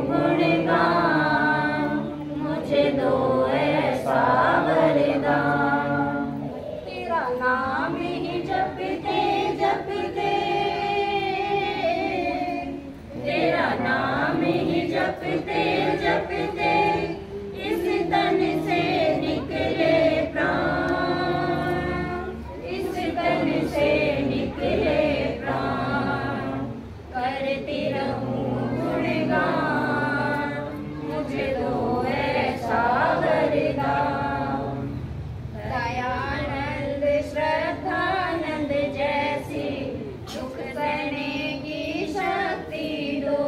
गुणगान, मुझे दो ऐसा वरदान। तेरा नाम ही जपते जपते, तेरा नाम ही जपते जपते, इस तन से निकले प्राण, इस तन से निकले प्राण। करती रहूं गुणगान, मुझे दो ऐसा वरदान। दयानंद श्रद्धानंद जैसी दुख सहने की शक्ति दो,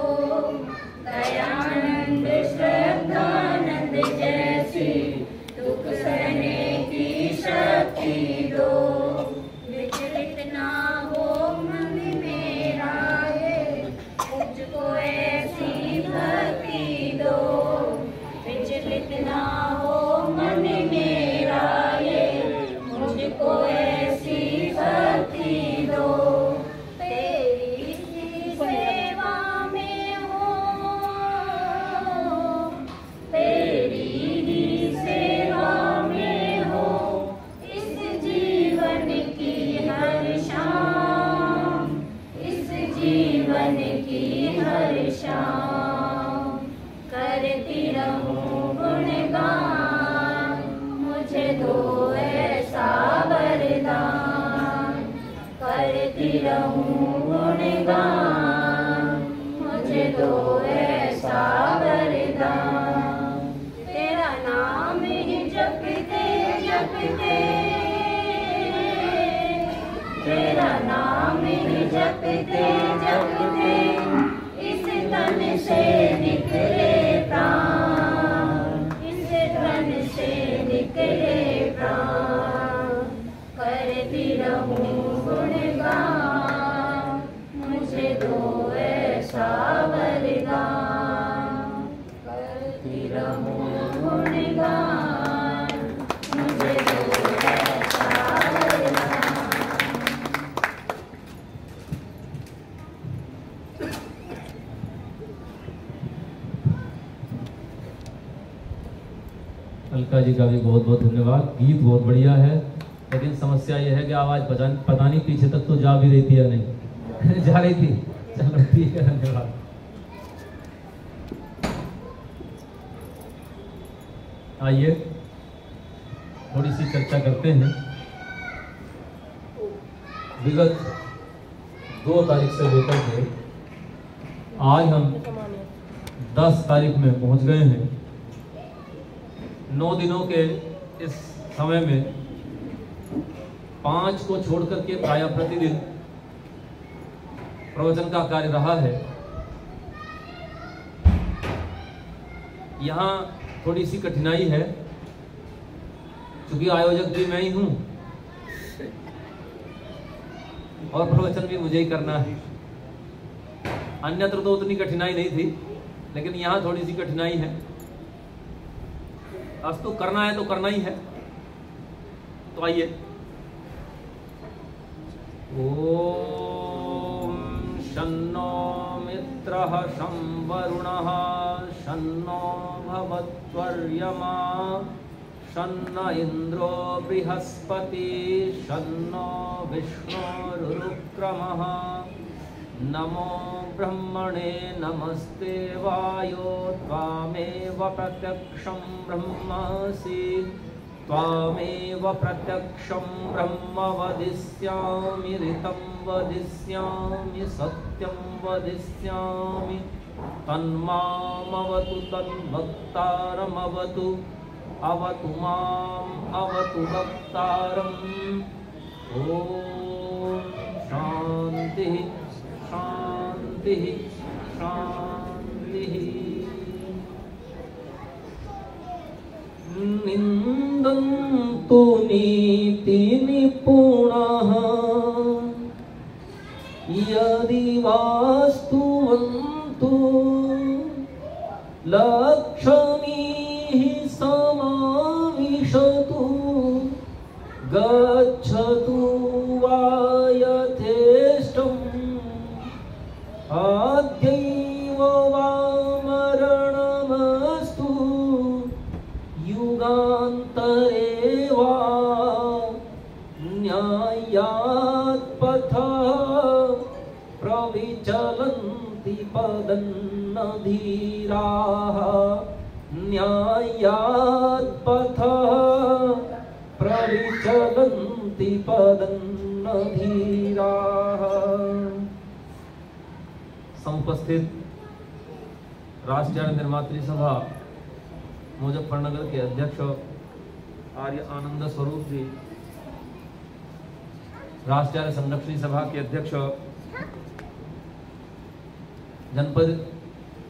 दयानंद श्रद्धानंद जैसी दुख सहने की शक्ति दो। विचलित ना हो मन मेरा ये, मुझको ऐसी भक्ति दो। विचलित ना हो मन मेरा ये, मुझको ऐसी भक्ति दो। तेरी ही सेवा में हो, तेरी ही सेवा में हो, इस जीवन की हर शाम, इस जीवन की हर शाम। करती रहूं गुणगान, मुझे दो ऐसा वरदान। करती रहूं गुणगान, मुझे दो ऐसा वरदान। तेरा नाम ही जपते जपते, तेरा नाम ही जपते जपते, इस तन से निकले प्राण, इस तन से निकले प्राण। करती रहूं गुणगान, मुझे दो ऐसा वरदान। करती रहूं गुणगान, मुझे दो ऐसा वरदान। अलका जी का भी बहुत बहुत धन्यवाद। गीत बहुत बढ़िया है, लेकिन समस्या यह है कि आवाज़ पता नहीं पीछे तक तो जा भी रही थी या नहीं। जा रही थी, चलो ठीक है, धन्यवाद। आइए थोड़ी सी चर्चा करते हैं। विगत 2 तारीख से लेकर के आज हम 10 तारीख में पहुंच गए हैं। 9 दिनों के इस समय में 5 को छोड़ करके प्राय प्रतिदिन प्रवचन का कार्य रहा है। यहाँ थोड़ी सी कठिनाई है, क्योंकि आयोजक भी मैं ही हूँ और प्रवचन भी मुझे ही करना है। अन्यत्र तो उतनी कठिनाई नहीं थी, लेकिन यहाँ थोड़ी सी कठिनाई है। आज तो करना है तो करना ही है। तो आइए। ओम शन्नो मित्रः शं वरुणः शन्नो भवत्वर्यमा शन्न इन्द्रो बृहस्पति शन्नो विष्णुरुक्रमः। नमो ब्रह्मणे नमस्ते वायो त्वामेव प्रत्यक्षं ब्रह्मासि त्वामेव प्रत्यक्षं ब्रह्म वदिष्यामि ऋतं वदिष्यामि सत्यं वदिष्यामि। तन्मामवतु तन्वक्तारमवतु अवतु माम् अवतु वक्तारम्। ॐ शान्तिः शान्तिः शान्तिः। निन्दन्तु नीतिनिपुणाः यदि वास्तुवन्तु लक्ष्मीः समाविशतु गच्छतु वा यथेष्टम् अद्यैव वामरणम् धीराः न्यायात् पथः प्रविचलन्ति पदन्न धीराः। समुपस्थित राष्ट्रीय निर्मात्री सभा मुजफ्फरनगर के अध्यक्ष आर्य आनंद स्वरूप जी, राष्ट्रीय संरक्षणी सभा के अध्यक्ष, जनपद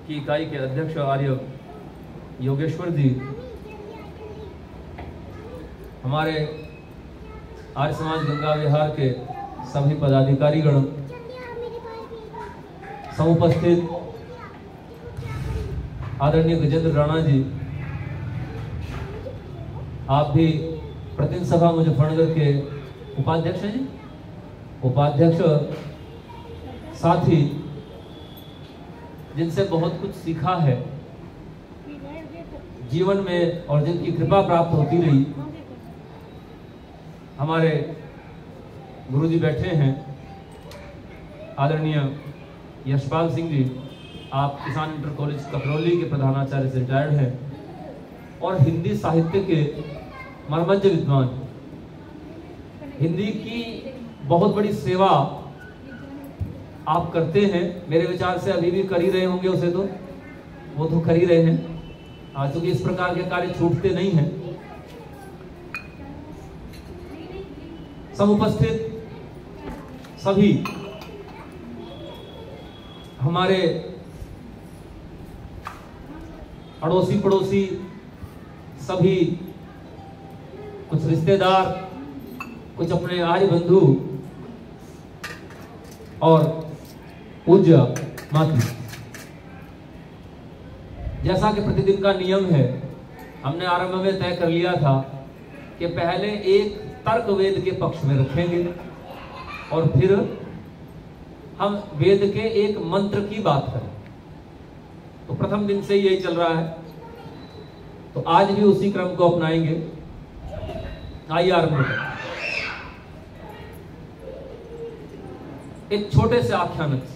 की इकाई के अध्यक्ष आर्य योगेश्वर जी, हमारे आर्य समाज गंगा विहार के सभी पदाधिकारीगण, समुपस्थित आदरणीय गजेंद्र राणा जी, आप भी प्रतिनिधि सभा मुजफ्फरनगर के उपाध्यक्ष हैं जी, उपाध्यक्ष, साथी जिनसे बहुत कुछ सीखा है जीवन में और जिनकी कृपा प्राप्त होती रही, हमारे गुरुजी बैठे हैं आदरणीय यशपाल सिंह जी, आप किसान इंटर कॉलेज ककरौली के प्रधानाचार्य से रिटायर्ड हैं और हिंदी साहित्य के मर्मज्ञ विद्वान, हिंदी की बहुत बड़ी सेवा आप करते हैं। मेरे विचार से अभी भी कर ही रहे होंगे उसे, तो वो तो कर ही रहे हैं, क्योंकि इस प्रकार के कार्य छूटते नहीं हैं। समुपस्थित सभी हमारे अड़ोसी पड़ोसी, सभी कुछ रिश्तेदार, कुछ अपने आर्य बंधु और पूज्य मातृ, जैसा कि प्रतिदिन का नियम है, हमने आरंभ में तय कर लिया था कि पहले एक तर्क वेद के पक्ष में रखेंगे और फिर हम वेद के एक मंत्र की बात करें। तो प्रथम दिन से यही चल रहा है, तो आज भी उसी क्रम को अपनाएंगे। आइए आरंभ करें। एक छोटे से आख्यान से,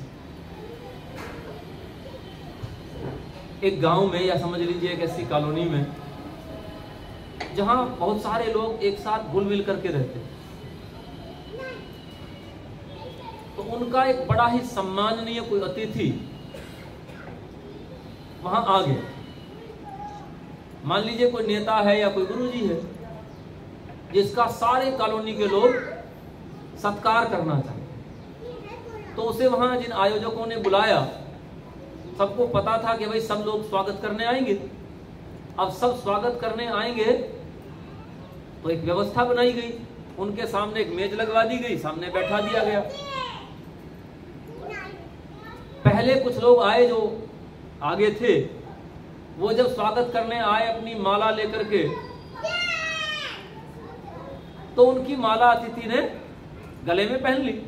एक गांव में, या समझ लीजिए एक ऐसी कॉलोनी में जहां बहुत सारे लोग एक साथ घुल मिल करके रहते हैं, तो उनका एक बड़ा ही सम्माननीय कोई अतिथि वहां आ गया। मान लीजिए कोई नेता है या कोई गुरुजी है जिसका सारे कॉलोनी के लोग सत्कार करना चाहते, तो उसे वहां जिन आयोजकों ने बुलाया, सबको पता था कि भाई सब लोग स्वागत करने आएंगे। अब सब स्वागत करने आएंगे तो एक व्यवस्था बनाई गई, उनके सामने एक मेज लगवा दी गई, सामने बैठा दिया गया। पहले कुछ लोग आए जो आगे थे, वो जब स्वागत करने आए अपनी माला लेकर के, तो उनकी माला अतिथि ने गले में पहन ली।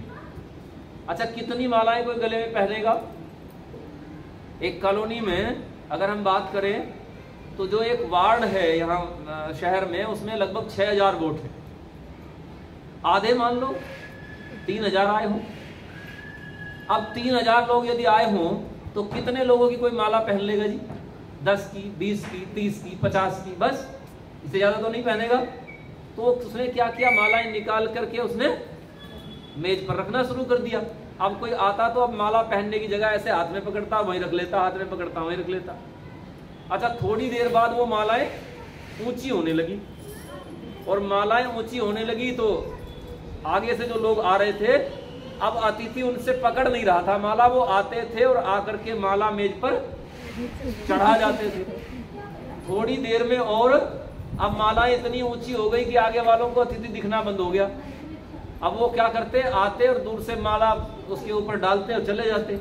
अच्छा, कितनी मालाएं कोई गले में पहनेगा? एक कॉलोनी में अगर हम बात करें तो जो एक वार्ड है यहाँ शहर में, उसमें लगभग 6000 वोट है। आधे मान लो 3000 आए हों। अब 3000 लोग यदि आए हों तो कितने लोगों की कोई माला पहन लेगा जी? 10 की, 20 की, 30 की, 50 की, बस, इससे ज्यादा तो नहीं पहनेगा। तो उसने क्या किया, मालाएं निकाल करके उसने मेज पर रखना शुरू कर दिया। अब कोई आता तो अब माला पहनने की जगह ऐसे हाथ में पकड़ता, वहीं रख लेता, हाथ में पकड़ता, वहीं रख लेता। अच्छा, थोड़ी देर बाद वो मालाएं ऊंची होने लगी, और मालाएं ऊंची होने लगी तो आगे से जो लोग आ रहे थे, अब अतिथि उनसे पकड़ नहीं रहा था माला, वो आते थे और आकर के माला मेज पर चढ़ा जाते थे। थोड़ी देर में और अब मालाएं इतनी ऊंची हो गई कि आगे वालों को अतिथि दिखना बंद हो गया। अब वो क्या करते, आते और दूर से माला उसके ऊपर डालते और चले जाते,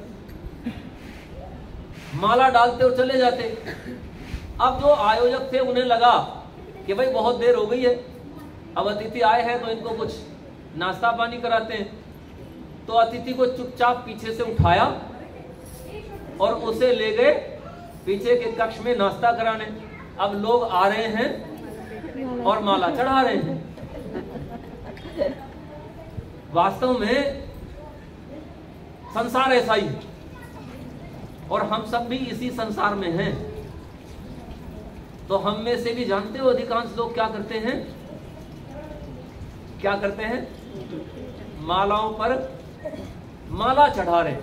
माला डालते और चले जाते। अब जो आयोजक थे उन्हें लगा कि भाई बहुत देर हो गई है, अब अतिथि आए हैं तो इनको कुछ नाश्ता पानी कराते हैं। तो अतिथि को चुपचाप पीछे से उठाया और उसे ले गए पीछे के कक्ष में नाश्ता कराने। अब लोग आ रहे हैं और माला चढ़ा रहे हैं। वास्तव में संसार ऐसा ही है। और हम सब भी इसी संसार में हैं। तो हम में से भी जानते हो अधिकांश लोग क्या करते हैं, क्या करते हैं, मालाओं पर माला चढ़ा रहे।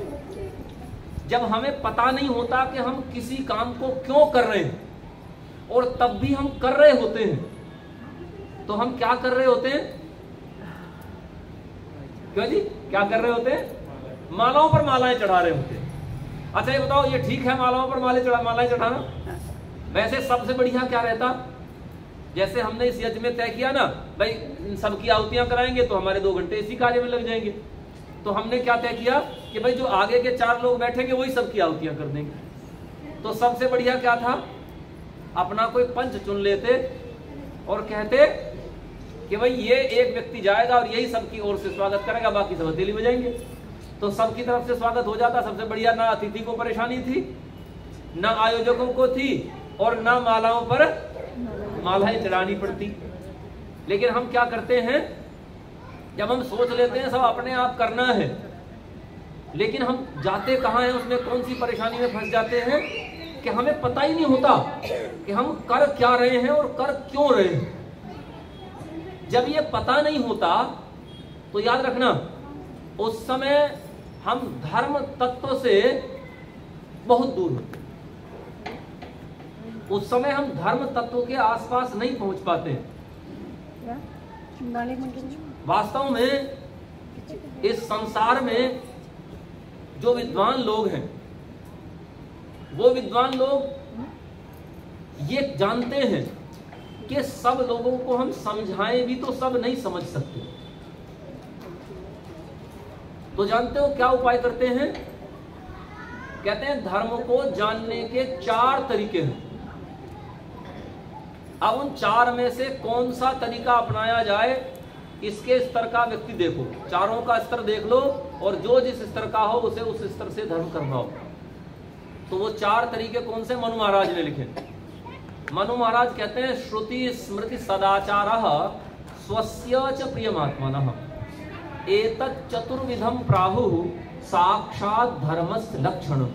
जब हमें पता नहीं होता कि हम किसी काम को क्यों कर रहे हैं और तब भी हम कर रहे होते हैं, तो हम क्या कर रहे होते हैं, क्यों जी, क्या कर रहे होते हैं, मालाओं पर मालाएं चढ़ा रहे होते हैं। अच्छा ये बताओ, ये ठीक है मालाओं पर मालाएं चढ़ाना? वैसे सबसे बढ़िया क्या रहता, जैसे हमने इस यज्ञ में तय किया ना, भाई सबकी आहुतियां कराएंगे तो हमारे 2 घंटे इसी कार्य में लग जाएंगे। तो हमने क्या तय किया कि भाई जो आगे के 4 लोग बैठेंगे वही सबकी आहुतियां कर देंगे। तो सबसे बढ़िया क्या था, अपना कोई पंच चुन लेते और कहते कि भाई ये एक व्यक्ति जाएगा और यही सबकी ओर से स्वागत करेगा, बाकी सब हथेली बजाएंगे। तो सबकी तरफ से स्वागत हो जाता, सबसे बढ़िया। ना अतिथि को परेशानी थी, ना आयोजकों को थी, और ना मालाओं पर मालाएं चढ़ानी पड़ती। लेकिन हम क्या करते हैं, जब हम सोच लेते हैं सब अपने आप करना है, लेकिन हम जाते कहाँ हैं, उसमें कौन सी परेशानी में फंस जाते हैं कि हमें पता ही नहीं होता कि हम कर क्या रहे हैं और कर क्यों रहे हैं। जब ये पता नहीं होता तो याद रखना, उस समय हम धर्म तत्व से बहुत दूर होते, उस समय हम धर्म तत्व के आसपास नहीं पहुंच पाते। वास्तव में इस संसार में जो विद्वान लोग हैं, वो विद्वान लोग ये जानते हैं कि सब लोगों को हम समझाएं भी तो सब नहीं समझ सकते। तो जानते हो क्या उपाय करते हैं, कहते हैं धर्म को जानने के 4 तरीके हैं। अब उन 4 में से कौन सा तरीका अपनाया जाए, इसके स्तर का व्यक्ति देखो, चारों का स्तर देख लो, और जो जिस स्तर का हो उसे उस स्तर से धर्म करवाओ। तो वो 4 तरीके कौन से, मनु महाराज ने लिखे। मनु महाराज कहते हैं, श्रुति स्मृति सदाचारः स्वस्य च प्रियमात्मनः एतत् चतुर्विधम प्राहुः साक्षात धर्मस्य लक्षणम्।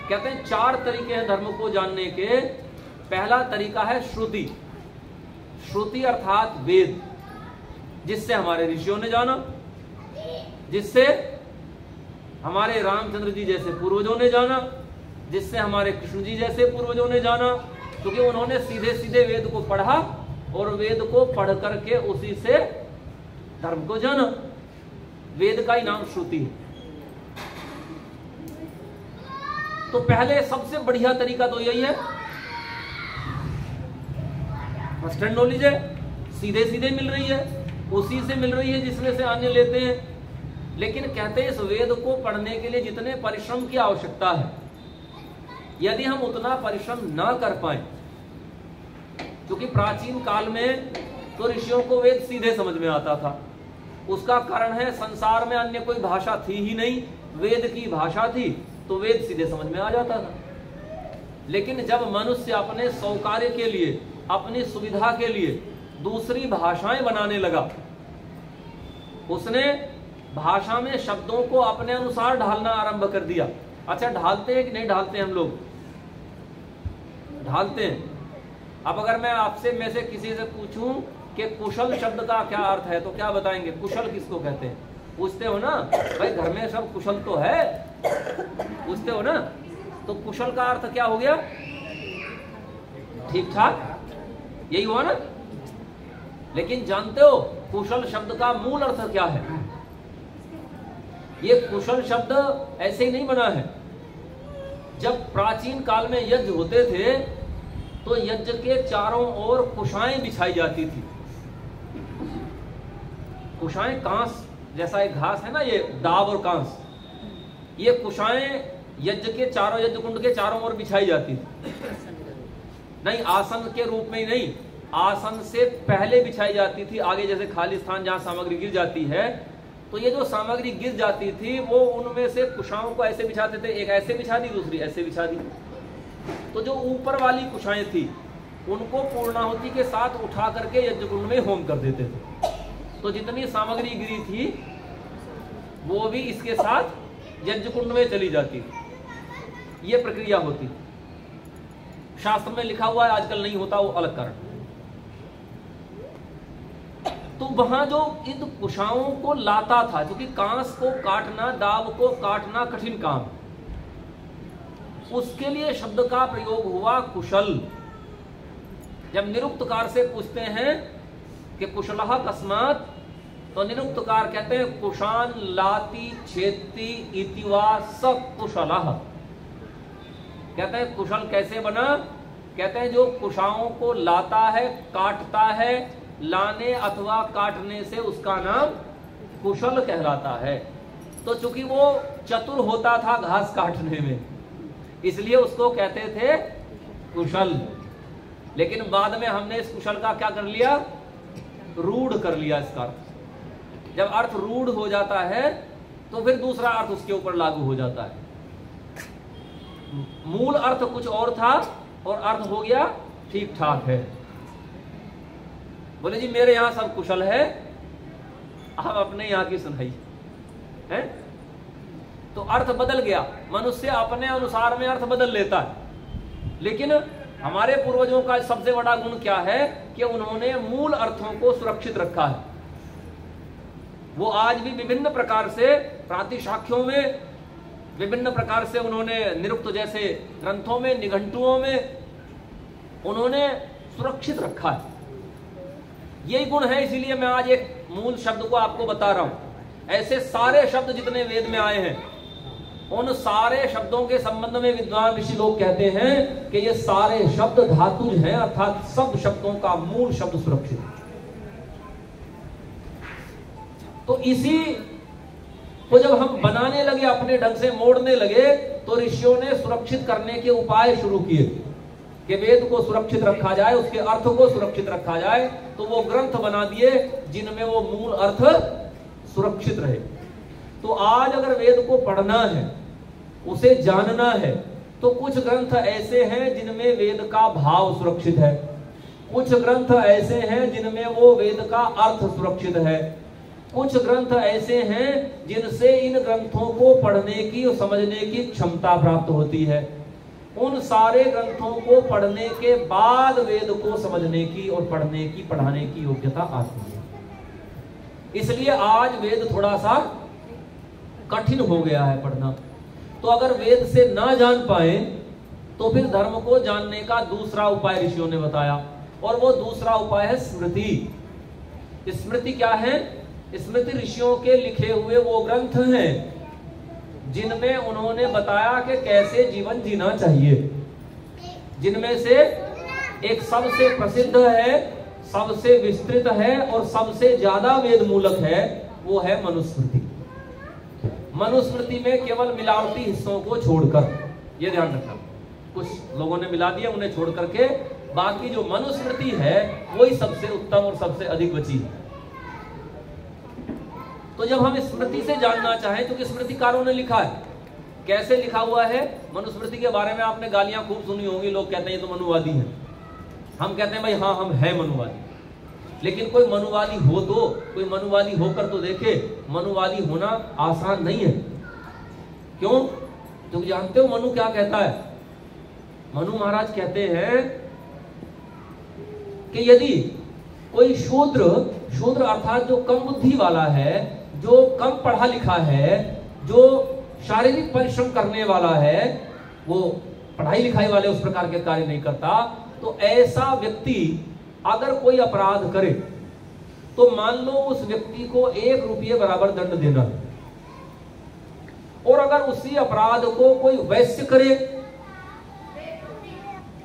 कहते हैं 4 तरीके हैं धर्म को जानने के। पहला तरीका है श्रुति। श्रुति अर्थात वेद, जिससे हमारे ऋषियों ने जाना, जिससे हमारे रामचंद्र जी जैसे पूर्वजों ने जाना, जिससे हमारे कृष्ण जी जैसे पूर्वजों ने जाना, क्योंकि उन्होंने सीधे सीधे वेद को पढ़ा और वेद को पढ़ करके उसी से धर्म को जाना। वेद का ही नाम श्रुति है। तो पहले सबसे बढ़िया तरीका तो यही है, फर्स्ट हैंड नॉलेज है, सीधे सीधे मिल रही है, उसी से मिल रही है जिसमें से अन्य लेते हैं। लेकिन कहते हैं इस वेद को पढ़ने के लिए जितने परिश्रम की आवश्यकता है, यदि हम उतना परिश्रम ना कर पाए, क्योंकि प्राचीन काल में तो ऋषियों को वेद सीधे समझ में आता था। उसका कारण है संसार में अन्य कोई भाषा थी ही नहीं, वेद की भाषा थी, तो वेद सीधे समझ में आ जाता था। लेकिन जब मनुष्य अपने सौकार्य के लिए, अपनी सुविधा के लिए दूसरी भाषाएं बनाने लगा, उसने भाषा में शब्दों को अपने अनुसार ढालना आरंभ कर दिया। अच्छा, ढालते हैं कि नहीं ढालते हैं हम लोग? ढालते हैं। अब अगर मैं आपसे में से किसी से पूछूं कि कुशल शब्द का क्या अर्थ है, तो क्या बताएंगे? कुशल किसको कहते हैं? पूछते हो ना भाई, घर में सब कुशल तो है, पूछते हो ना। तो कुशल का अर्थ क्या हो गया? ठीक ठाक, यही हुआ ना। लेकिन जानते हो कुशल शब्द का मूल अर्थ क्या है? ये कुशल शब्द ऐसे ही नहीं बना है। जब प्राचीन काल में यज्ञ होते थे तो यज्ञ के चारों ओर कुशाएं बिछाई जाती थी। कुशाएं कांस जैसा एक घास है ना, ये दाब और कांस, ये कुशाएं यज्ञ के चारों, यज्ञ कुंड के चारों ओर बिछाई जाती थी। नहीं, आसन के रूप में ही नहीं, आसन से पहले बिछाई जाती थी। आगे जैसे खाली स्थान जहां सामग्री गिर जाती है, तो ये जो सामग्री गिर जाती थी वो उनमें से कुशाओं को ऐसे बिछाते थे, एक ऐसे बिछा दी, दूसरी ऐसे बिछा दी। तो जो ऊपर वाली कुशाएं थी उनको पूर्णाहुति के साथ उठा करके यज्ञ कुंड में होम कर देते थे। तो जितनी सामग्री गिरी थी वो भी इसके साथ यज्ञ कुंड में चली जाती थी। ये प्रक्रिया होती। शास्त्र में लिखा हुआ है, आजकल नहीं होता, वो अलग कारण। तो वहां जो इन कुशाओं को लाता था, क्योंकि कांस को काटना, दाव को काटना कठिन काम, उसके लिए शब्द का प्रयोग हुआ कुशल। जब निरुक्तकार से पूछते हैं कि कुशलः कस्मात्, तो निरुक्तकार कहते हैं कुशान लाति छेति इति वा स कुशलः। कहते हैं कुशल कैसे बना? कहते हैं जो कुशाओं को लाता है, काटता है, लाने अथवा काटने से उसका नाम कुशल कहलाता है। तो चूंकि वो चतुर होता था घास काटने में, इसलिए उसको कहते थे कुशल। लेकिन बाद में हमने इस कुशल का क्या कर लिया? रूढ़ कर लिया इसका अर्थ। जब अर्थ रूढ़ हो जाता है तो फिर दूसरा अर्थ उसके ऊपर लागू हो जाता है। मूल अर्थ कुछ और था और अर्थ हो गया ठीक ठाक है। बोले जी मेरे यहां सब कुशल है, आप अपने यहां की सुनाई है। तो अर्थ बदल गया। मनुष्य अपने अनुसार में अर्थ बदल लेता है, लेकिन हमारे पूर्वजों का सबसे बड़ा गुण क्या है कि उन्होंने मूल अर्थों को सुरक्षित रखा है। वो आज भी विभिन्न प्रकार से प्रातिशाख्यों में, विभिन्न प्रकार से उन्होंने निरुक्त जैसे ग्रंथों में, निघंटुओं में उन्होंने सुरक्षित रखा है। यही गुण है, इसीलिए मैं आज एक मूल शब्द को आपको बता रहा हूं। ऐसे सारे शब्द जितने वेद में आए हैं, उन सारे शब्दों के संबंध में विद्वान ऋषि लोग कहते हैं कि ये सारे शब्द धातुज हैं, अर्थात सब शब्दों का मूल शब्द सुरक्षित है। तो इसी को जब हम बनाने लगे, अपने ढंग से मोड़ने लगे, तो ऋषियों ने सुरक्षित करने के उपाय शुरू किए कि वेद को सुरक्षित रखा जाए, उसके अर्थ को सुरक्षित रखा जाए। तो वो ग्रंथ बना दिए जिनमें वो मूल अर्थ सुरक्षित रहे। तो आज अगर वेद को पढ़ना है, उसे जानना है, तो कुछ ग्रंथ ऐसे हैं जिनमें वेद का भाव सुरक्षित है, कुछ ग्रंथ ऐसे हैं जिनमें वो वेद का अर्थ सुरक्षित है, कुछ ग्रंथ ऐसे हैं जिनसे इन ग्रंथों को पढ़ने की और समझने की क्षमता प्राप्त होती है। उन सारे ग्रंथों को पढ़ने के बाद वेद को समझने की और पढ़ने की, पढ़ाने की योग्यता आती है। इसलिए आज वेद थोड़ा सा कठिन हो गया है पढ़ना। तो अगर वेद से ना जान पाए तो फिर धर्म को जानने का दूसरा उपाय ऋषियों ने बताया, और वो दूसरा उपाय है स्मृति। स्मृति क्या है? स्मृति ऋषियों के लिखे हुए वो ग्रंथ हैं जिनमें उन्होंने बताया कि कैसे जीवन जीना चाहिए। जिनमें से एक सबसे प्रसिद्ध है, सबसे विस्तृत है और सबसे ज्यादा वेद मूलक है, वो है मनुस्मृति। मनुस्मृति में केवल मिलावटी हिस्सों को छोड़कर, ये ध्यान रखना, कुछ लोगों ने मिला दिया, उन्हें छोड़ करके बाकी जो मनुस्मृति है वही सबसे उत्तम और सबसे अधिक बची है। तो जब हम स्मृति से जानना चाहें, क्योंकि स्मृतिकारों ने लिखा है, कैसे लिखा हुआ है मनुस्मृति के बारे में आपने गालियां खूब सुनी होंगी। लोग कहते हैं ये तो मनुवादी है। हम कहते हैं भाई हाँ, हम हैं मनुवादी, लेकिन कोई मनुवादी हो तो, कोई मनुवादी होकर तो देखे। मनुवादी होना आसान नहीं है। क्यों? तुम जानते हो मनु क्या कहता है? मनु महाराज कहते हैं कि यदि कोई शूद्र अर्थात जो कम बुद्धि वाला है, जो कम पढ़ा लिखा है, जो शारीरिक परिश्रम करने वाला है, वो पढ़ाई लिखाई वाले उस प्रकार के कार्य नहीं करता, तो ऐसा व्यक्ति अगर कोई अपराध करे तो मान लो उस व्यक्ति को 1 रुपये बराबर दंड देना है। और अगर उसी अपराध को कोई वैश्य करे,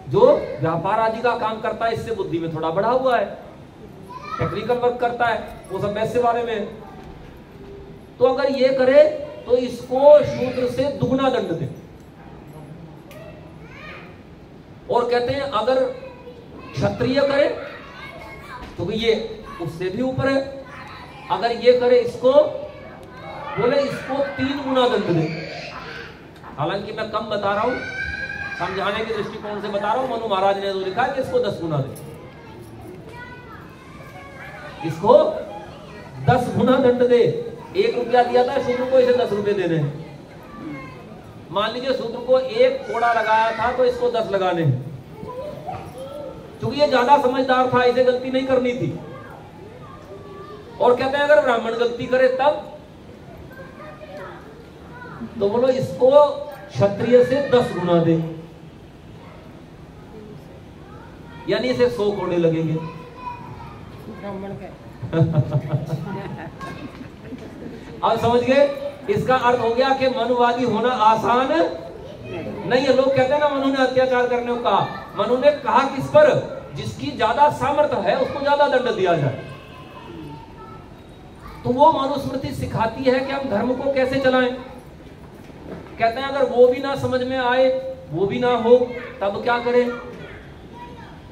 जो व्यापार आदि का काम करता है, इससे बुद्धि में थोड़ा बढ़ा हुआ है, टेक्निकल वर्क करता है, वो सब वैसे बारे में, तो अगर ये करे तो इसको शूद्र से दुगना दंड दे। और कहते हैं अगर क्षत्रिय करे तो ये उससे भी ऊपर है, अगर ये करे इसको, बोले इसको 3 गुना दंड दे। हालांकि मैं कम बता रहा हूं, समझाने के दृष्टिकोण से बता रहा हूं। मनु महाराज ने तो लिखा है कि इसको 10 गुना दे, इसको 10 गुना दंड दे। 1 रुपया दिया था शूद्र को, इसे 10 रुपए देने हैं। मान लीजिए सूत्र को 1 कोड़ा लगाया था तो इसको 10 लगाने हैं। क्योंकि ये ज्यादा समझदार था, इसे गलती नहीं करनी थी। और कहते हैं अगर ब्राह्मण गलती करे तब, तो बोलो इसको क्षत्रिय से 10 गुना दे, यानी इसे 100 कोड़े लगेंगे। ब्राह्मण के अब समझ गए? इसका अर्थ हो गया कि मनुवादी होना आसान नहीं है। लोग कहते हैं ना मनु ने अत्याचार करने को कहा। मनु ने कहा किस पर? जिसकी ज्यादा सामर्थ्य है उसको ज्यादा दंड दिया जाए। तो वो मनुस्मृति सिखाती है कि हम धर्म को कैसे चलाएं। कहते हैं अगर वो भी ना समझ में आए, वो भी ना हो, तब क्या करें?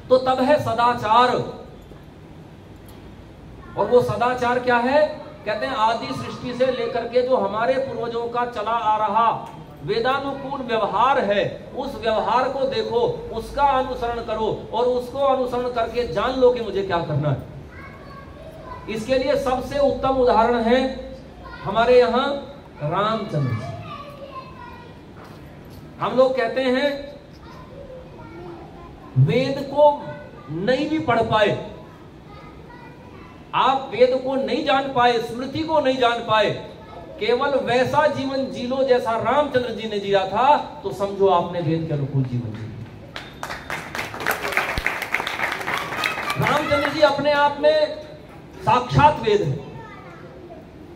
तो तब है सदाचार। और वो सदाचार क्या है? कहते हैं आदि सृष्टि से लेकर के जो हमारे पूर्वजों का चला आ रहा वेदानुकूल व्यवहार है, उस व्यवहार को देखो, उसका अनुसरण करो और उसको अनुसरण करके जान लो कि मुझे क्या करना है। इसके लिए सबसे उत्तम उदाहरण है हमारे यहां रामचंद्र जी। हम लोग कहते हैं वेद को नहीं भी पढ़ पाए, आप वेद को नहीं जान पाए, स्मृति को नहीं जान पाए, केवल वैसा जीवन जी लो जैसा रामचंद्र जी ने जिया था, तो समझो आपने वेद के अनुकूल जीवन जी। रामचंद्र जी अपने आप में साक्षात वेद है।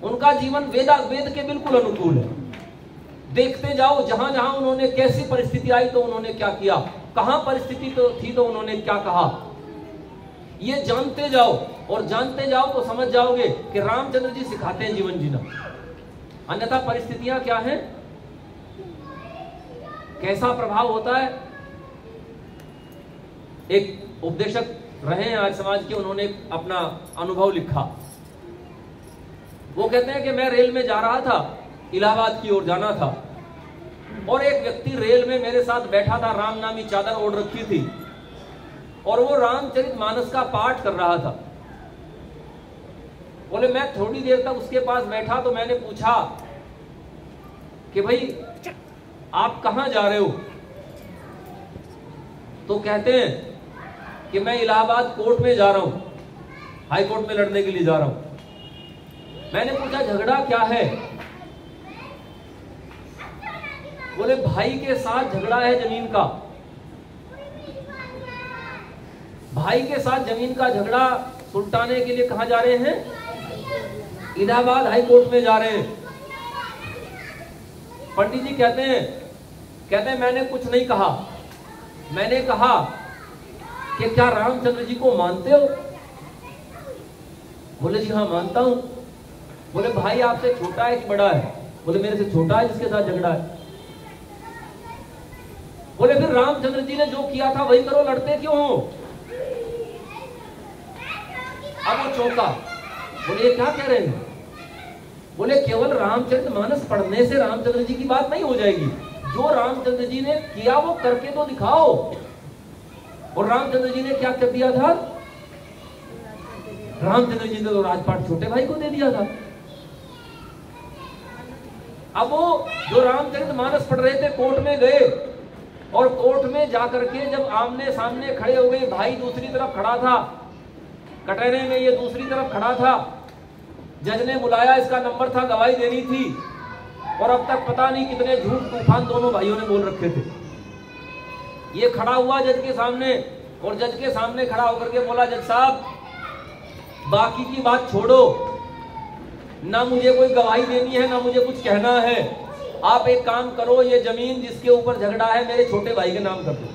उनका जीवन वेद के बिल्कुल अनुकूल है। देखते जाओ जहां जहां उन्होंने कैसी परिस्थिति आई तो उन्होंने क्या किया, कहां परिस्थिति तो थी तो उन्होंने क्या कहा, ये जानते जाओ और जानते जाओ तो समझ जाओगे कि रामचंद्र जी सिखाते हैं जीवन जीना। अन्यथा परिस्थितियां क्या हैं, कैसा प्रभाव होता है। एक उपदेशक रहे हैं आज समाज के, उन्होंने अपना अनुभव लिखा। वो कहते हैं कि मैं रेल में जा रहा था, इलाहाबाद की ओर जाना था, और एक व्यक्ति रेल में मेरे साथ बैठा था, राम नामी चादर ओढ़ रखी थी और वो रामचरितमानस का पाठ कर रहा था। बोले मैं थोड़ी देर तक उसके पास बैठा तो मैंने पूछा कि भाई आप कहां जा रहे हो? तो कहते हैं कि मैं इलाहाबाद कोर्ट में जा रहा हूं, हाई कोर्ट में लड़ने के लिए जा रहा हूं। मैंने पूछा झगड़ा क्या है? बोले भाई के साथ झगड़ा है जमीन का। भाई के साथ जमीन का झगड़ा सुलटाने के लिए कहां जा रहे हैं? इलाहाबाद हाई कोर्ट में जा रहे हैं। पंडित जी कहते हैं मैंने कुछ नहीं कहा, मैंने कहा कि क्या रामचंद्र जी को मानते हो? बोले जी हाँ मानता हूं। बोले भाई आपसे छोटा है कि बड़ा है? बोले मेरे से छोटा है जिसके साथ झगड़ा है। बोले फिर रामचंद्र जी ने जो किया था वही करो, लड़ते क्यों हो? अब वो चौंका। बोले ये क्या कह रहे हैं? बोले केवल रामचरितमानस पढ़ने से रामचंद्र जी की बात नहीं हो जाएगी, जो रामचंद्र जी ने किया वो करके तो दिखाओ। और रामचंद्र जी ने क्या कर दिया था? रामचंद्र जी ने तो राजपाट छोटे भाई को दे दिया था। अब वो जो रामचरितमानस पढ़ रहे थे कोर्ट में गए, और कोर्ट में जाकर के जब आमने सामने खड़े हो गए, भाई दूसरी तरफ खड़ा था कटहरे में, ये दूसरी तरफ खड़ा था। जज ने बुलाया, इसका नंबर था, गवाही देनी थी, और अब तक पता नहीं कितने झूठ तूफान दोनों भाइयों ने बोल रखे थे। ये खड़ा हुआ जज के सामने, और जज के सामने खड़ा होकर के बोला, जज साहब बाकी की बात छोड़ो, ना मुझे कोई गवाही देनी है ना मुझे कुछ कहना है, आप एक काम करो, ये जमीन जिसके ऊपर झगड़ा है मेरे छोटे भाई के नाम कर दो।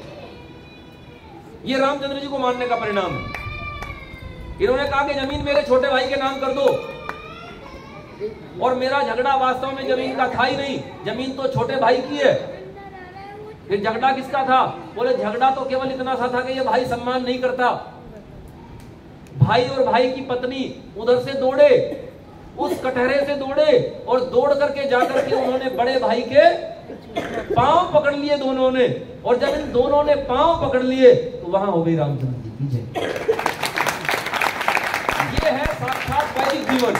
ये रामचंद्र जी को मानने का परिणाम है। इन्होंने कहा कि जमीन मेरे छोटे भाई के नाम कर दो, और मेरा झगड़ा वास्तव में जमीन का था ही नहीं, जमीन तो छोटे भाई की है। फिर झगड़ा किसका था? बोले झगड़ा तो केवल इतना सा था कि ये भाई सम्मान नहीं करता। भाई और भाई की पत्नी उधर से दौड़े, उस कटहरे से दौड़े, और दौड़ करके जाकर के उन्होंने बड़े भाई के पांव पकड़ लिए दोनों ने, और जब इन दोनों ने पांव पकड़ लिए तो वहां हो गई रामचंद्र जी की जय। ये है साक्षात वैदिक जीवन।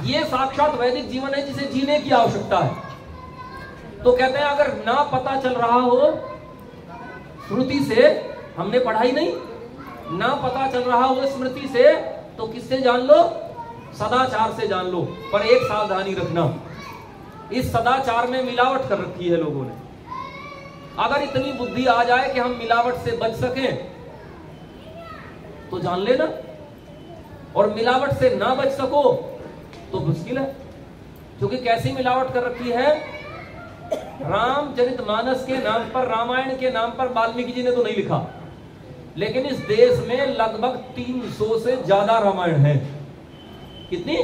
ये साक्षात वैदिक जीवन है जिसे जीने की आवश्यकता है। तो कहते हैं अगर ना पता चल रहा हो श्रुति से, हमने पढ़ाई नहीं, ना पता चल रहा हो स्मृति से, तो किससे जान लो? सदाचार से जान लो। पर एक सावधानी रखना, इस सदाचार में मिलावट कर रखी है लोगों ने। अगर इतनी बुद्धि आ जाए कि हम मिलावट से बच सकें तो जान लेना, और मिलावट से ना बच सको तो मुश्किल है। क्योंकि कैसी मिलावट कर रखी है? रामचरितमानस के नाम पर, रामायण के नाम पर वाल्मीकि जी ने तो नहीं लिखा, लेकिन इस देश में लगभग 300 से ज्यादा रामायण है। कितनी?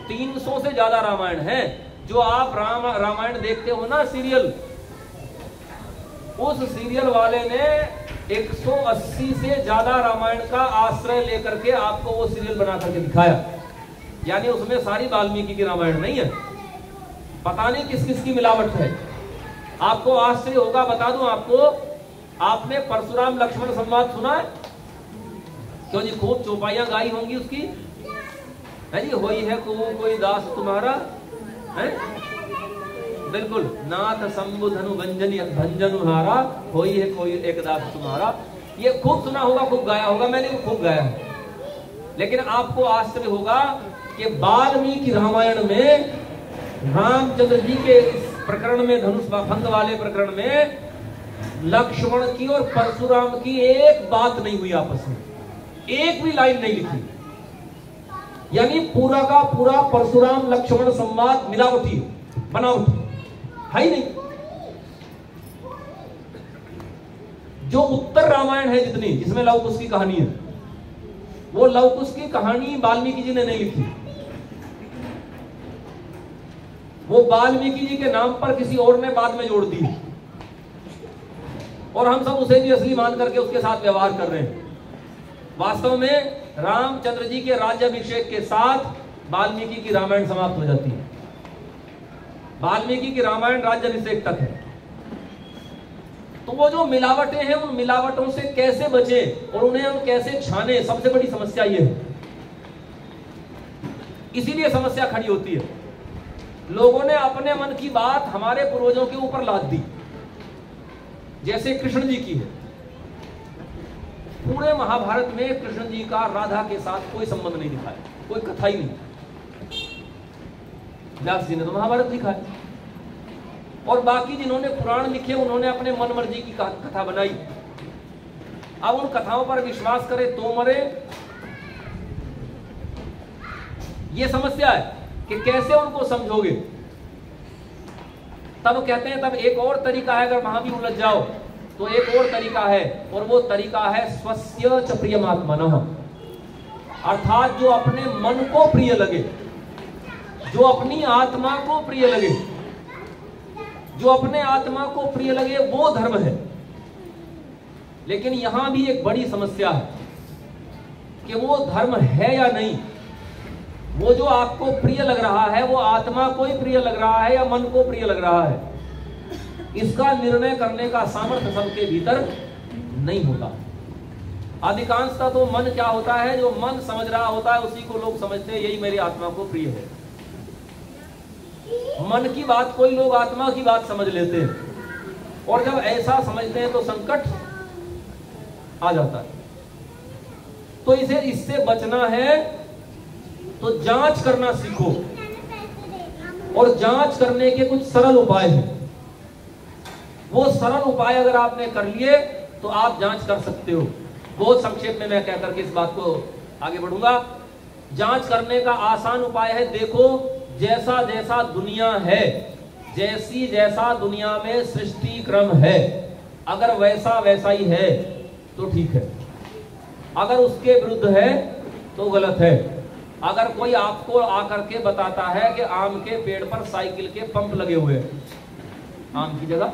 300 से ज्यादा रामायण है। जो आप रामायण देखते हो ना सीरियल, उस सीरियल वाले ने 180 से ज्यादा रामायण का आश्रय लेकर के आपको वो सीरियल बना करके दिखाया। यानी उसमें सारी वाल्मीकि की रामायण नहीं है, पता नहीं किस किस की मिलावट है। आपको आश्चर्य होगा, बता दूं आपको, आपने परशुराम लक्ष्मण संवाद सुना है? क्यों जी, खूब चौपाइयां गाई होंगी उसकी, है जी। होई है कोई दास तुम्हारा, है बिल्कुल, नाथ शंभु धनु भंजन हारा, होई है कोई एक दास तुम्हारा। ये खूब सुना होगा, खूब गाया होगा, मैंने भी खूब गाया है। लेकिन आपको आश्चर्य होगा कि वाल्मीकि रामायण में रामचंद्र जी के इस प्रकरण में, धनुष भंग वाले प्रकरण में, लक्ष्मण की और परशुराम की एक बात नहीं हुई आपस में, एक भी लाइन नहीं लिखी। यानी पूरा का पूरा परशुराम लक्ष्मण संवाद मिलावटी, बनावटी है ही नहीं। जो उत्तर रामायण है जितनी, जिसमें लव कुश की कहानी है, वो लव कुश की कहानी वाल्मीकि जी ने नहीं लिखी। वो वाल्मीकि जी के नाम पर किसी और ने बाद में जोड़ दी, और हम सब उसे भी असली मान करके उसके साथ व्यवहार कर रहे हैं। वास्तव में रामचंद्र जी के राज्याभिषेक के साथ वाल्मीकि की रामायण समाप्त हो जाती है। वाल्मीकि की रामायण राज्याभिषेक तक है। तो वो जो मिलावटें हैं, उन मिलावटों से कैसे बचे और उन्हें हम कैसे छाने, सबसे बड़ी समस्या ये है। इसीलिए समस्या खड़ी होती है। लोगों ने अपने मन की बात हमारे पूर्वजों के ऊपर लाद दी। जैसे कृष्ण जी की है, पूरे महाभारत में कृष्ण जी का राधा के साथ कोई संबंध नहीं दिखाया, कोई कथा ही नहीं। व्यास जी ने तो महाभारत लिखा है, और बाकी जिन्होंने पुराण लिखे उन्होंने अपने मन मर्जी की कथा बनाई। अब उन कथाओं पर विश्वास करे तो मरे। ये समस्या है कि कैसे उनको समझोगे। तब कहते हैं, तब एक और तरीका है, अगर वहां भी उलझ जाओ तो एक और तरीका है, और वो तरीका है स्वस्य च प्रियमात्मनः, अर्थात जो अपने मन को प्रिय लगे, जो अपनी आत्मा को प्रिय लगे, जो अपने आत्मा को प्रिय लगे, वो धर्म है। लेकिन यहां भी एक बड़ी समस्या है कि वो धर्म है या नहीं। वो जो आपको प्रिय लग रहा है, वो आत्मा को ही प्रिय लग रहा है या मन को प्रिय लग रहा है, इसका निर्णय करने का सामर्थ्य सबके भीतर नहीं होता। अधिकांशतः तो मन क्या होता है, जो मन समझ रहा होता है उसी को लोग समझते हैं यही मेरी आत्मा को प्रिय है। मन की बात कोई लोग आत्मा की बात समझ लेते हैं, और जब ऐसा समझते हैं तो संकट आ जाता है। तो इससे बचना है तो जांच करना सीखो, और जांच करने के कुछ सरल उपाय हैं। वो सरल उपाय अगर आपने कर लिए तो आप जांच कर सकते हो। बहुत संक्षेप में मैं कहकर के इस बात को आगे बढ़ूंगा। जांच करने का आसान उपाय है, देखो जैसा जैसा दुनिया है, जैसी जैसा दुनिया में सृष्टि क्रम है, अगर वैसा वैसा ही है तो ठीक है, अगर उसके विरुद्ध है तो गलत है। अगर कोई आपको आकर के बताता है कि आम के पेड़ पर साइकिल के पंप लगे हुए हैं आम की जगह,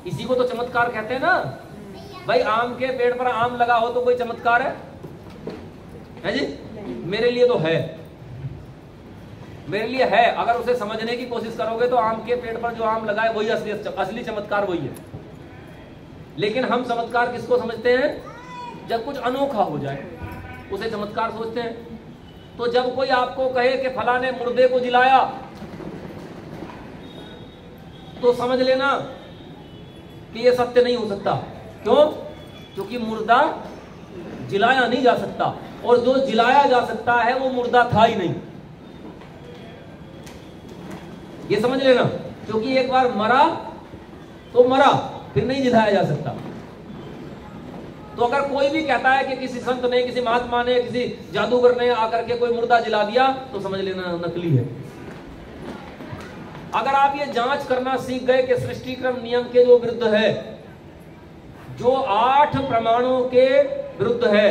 इसी को तो चमत्कार कहते हैं ना भाई। आम के पेड़ पर आम लगा हो तो कोई चमत्कार है जी? मेरे लिए तो है, मेरे लिए है। अगर उसे समझने की कोशिश करोगे तो आम के पेड़ पर जो आम लगा है वही असली चमत्कार वही है। लेकिन हम चमत्कार किसको समझते हैं? जब कुछ अनोखा हो जाए उसे चमत्कार सोचते हैं। तो जब कोई आपको कहे कि फला ने मुर्दे को जिलाया, तो समझ लेना कि यह सत्य नहीं हो सकता। क्यों? क्योंकि मुर्दा जिलाया नहीं जा सकता, और जो जिलाया जा सकता है वो मुर्दा था ही नहीं। ये समझ लेना, क्योंकि एक बार मरा तो मरा, फिर नहीं जिलाया जा सकता। तो अगर कोई भी कहता है कि किसी संत ने, किसी महात्मा ने, किसी जादूगर ने आकर के कोई मुर्दा जिला दिया, तो समझ लेना नकली है। अगर आप ये जांच करना सीख गए कि सृष्टि क्रम नियम के जो विरुद्ध है, जो 8 प्रमाणों के विरुद्ध है,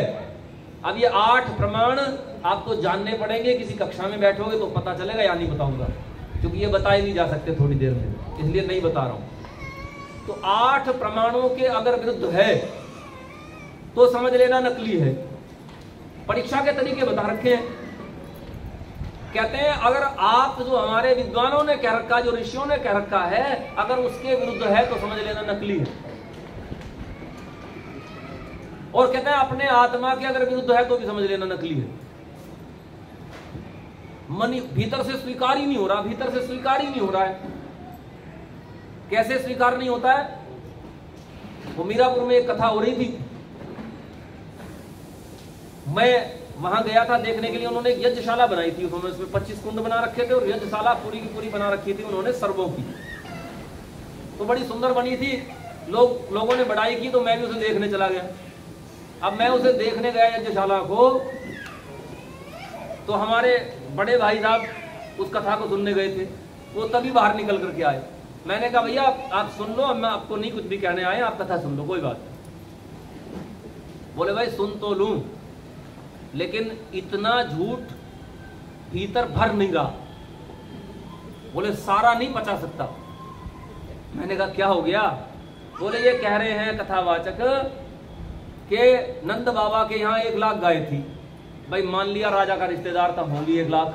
अब ये 8 प्रमाण आपको जानने पड़ेंगे। किसी कक्षा में बैठोगे तो पता चलेगा, या नहीं बताऊंगा, क्योंकि ये बताए नहीं जा सकते थोड़ी देर में, इसलिए नहीं बता रहा हूं। तो 8 प्रमाणों के अगर विरुद्ध है तो समझ लेना नकली है। परीक्षा के तरीके बता रखे हैं। कहते हैं अगर आप, जो हमारे विद्वानों ने कह रखा, जो ऋषियों ने कह रखा है, अगर उसके विरुद्ध है तो समझ लेना नकली है। और कहते हैं अपने आत्मा के अगर विरुद्ध है तो भी समझ लेना नकली है। मन भीतर से स्वीकार ही नहीं हो रहा, भीतर से स्वीकार ही नहीं हो रहा है। कैसे स्वीकार नहीं होता है? वो मीरापुर में एक कथा हो रही थी, मैं वहां गया था देखने के लिए। उन्होंने एक यज्ञशाला बनाई थी, उसमें 25 कुंड बना रखे थे, और यज्ञशाला पूरी की पूरी बना रखी थी उन्होंने सर्वों की। तो बड़ी सुंदर बनी थी, लोगों ने बड़ाई की, तो मैं भी उसे देखने चला गया। अब मैं उसे देखने गया यज्ञशाला को, तो हमारे बड़े भाई साहब उस कथा को सुनने गए थे, वो तभी बाहर निकल करके आए। मैंने कहा भैया आप सुन लो, मैं आपको नहीं कुछ भी कहने आए, आप कथा सुन लो, कोई बात। बोले भाई सुन तो लूं, लेकिन इतना झूठ भीतर भर नहीं रहा। बोले सारा नहीं पचा सकता। मैंने कहा क्या हो गया? बोले ये कह रहे हैं कथावाचक कि नंद बाबा के यहाँ 1 लाख गाय थी। भाई मान लिया राजा का रिश्तेदार था, होंगी 1 लाख,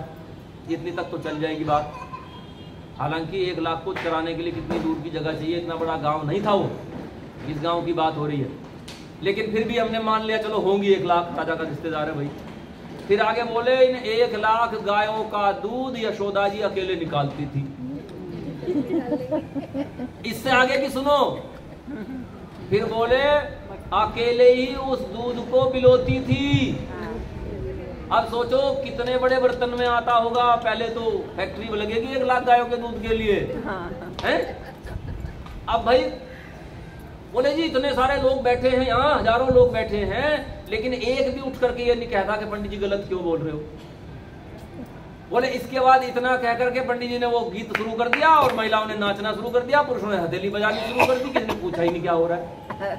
इतनी तक तो चल जाएगी बात। हालांकि 1 लाख को चराने के लिए कितनी दूर की जगह चाहिए, इतना बड़ा गांव नहीं था वो, इस गांव की बात हो रही है। लेकिन फिर भी हमने मान लिया चलो होंगी 1 लाख, राजा का रिश्तेदार है भाई। फिर आगे बोले इन 1 लाख गायों का दूध यशोदा जी अकेले निकालती थी। इससे आगे की सुनो। फिर बोले अकेले ही उस दूध को पिलोती थी। अब सोचो कितने बड़े बर्तन में आता होगा। पहले तो फैक्ट्री लगेगी 1 लाख गायों के दूध के लिए, हैं? अब भाई बोले जी इतने सारे लोग बैठे हैं यहाँ, हजारों लोग बैठे हैं, लेकिन एक भी उठ करके ये नहीं कहता कि पंडित जी गलत क्यों बोल रहे हो। बोले इसके बाद इतना कह करके पंडित जी ने वो गीत शुरू कर दिया, और महिलाओं ने नाचना शुरू कर दिया, पुरुषों ने हथेली बजानी शुरू कर दी, किसी ने पूछा ही नहीं क्या हो रहा है।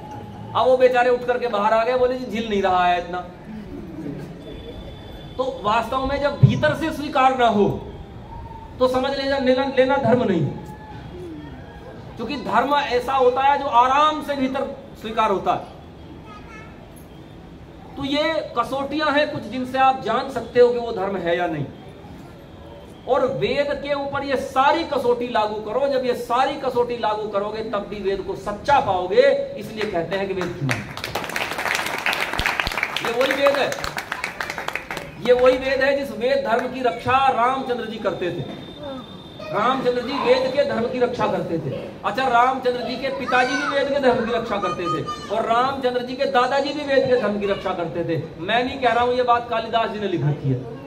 अब वो बेचारे उठ करके बाहर आ गए, बोले जी झिल नहीं रहा है इतना। तो वास्तव में जब भीतर से स्वीकार ना हो तो समझ लेना धर्म नहीं, क्योंकि धर्म ऐसा होता है जो आराम से भीतर स्वीकार होता है। तो ये कसौटियां हैं कुछ जिनसे आप जान सकते हो कि वो धर्म है या नहीं। और वेद के ऊपर ये सारी कसौटी लागू करो। जब ये सारी कसौटी लागू करोगे तब भी वेद को सच्चा पाओगे। इसलिए कहते हैं कि वेद क्यों? ये वही वेद है, ये वही वेद है जिस वेद धर्म की रक्षा रामचंद्र जी करते थे। रामचंद्र जी वेद के धर्म की रक्षा करते थे। अच्छा, रामचंद्र जी के पिताजी भी वेद के धर्म की रक्षा करते थे, और रामचंद्र जी के दादाजी भी वेद के धर्म की रक्षा करते थे। मैं नहीं कह रहा हूं, ये बात कालिदास जी ने लिख रखी है।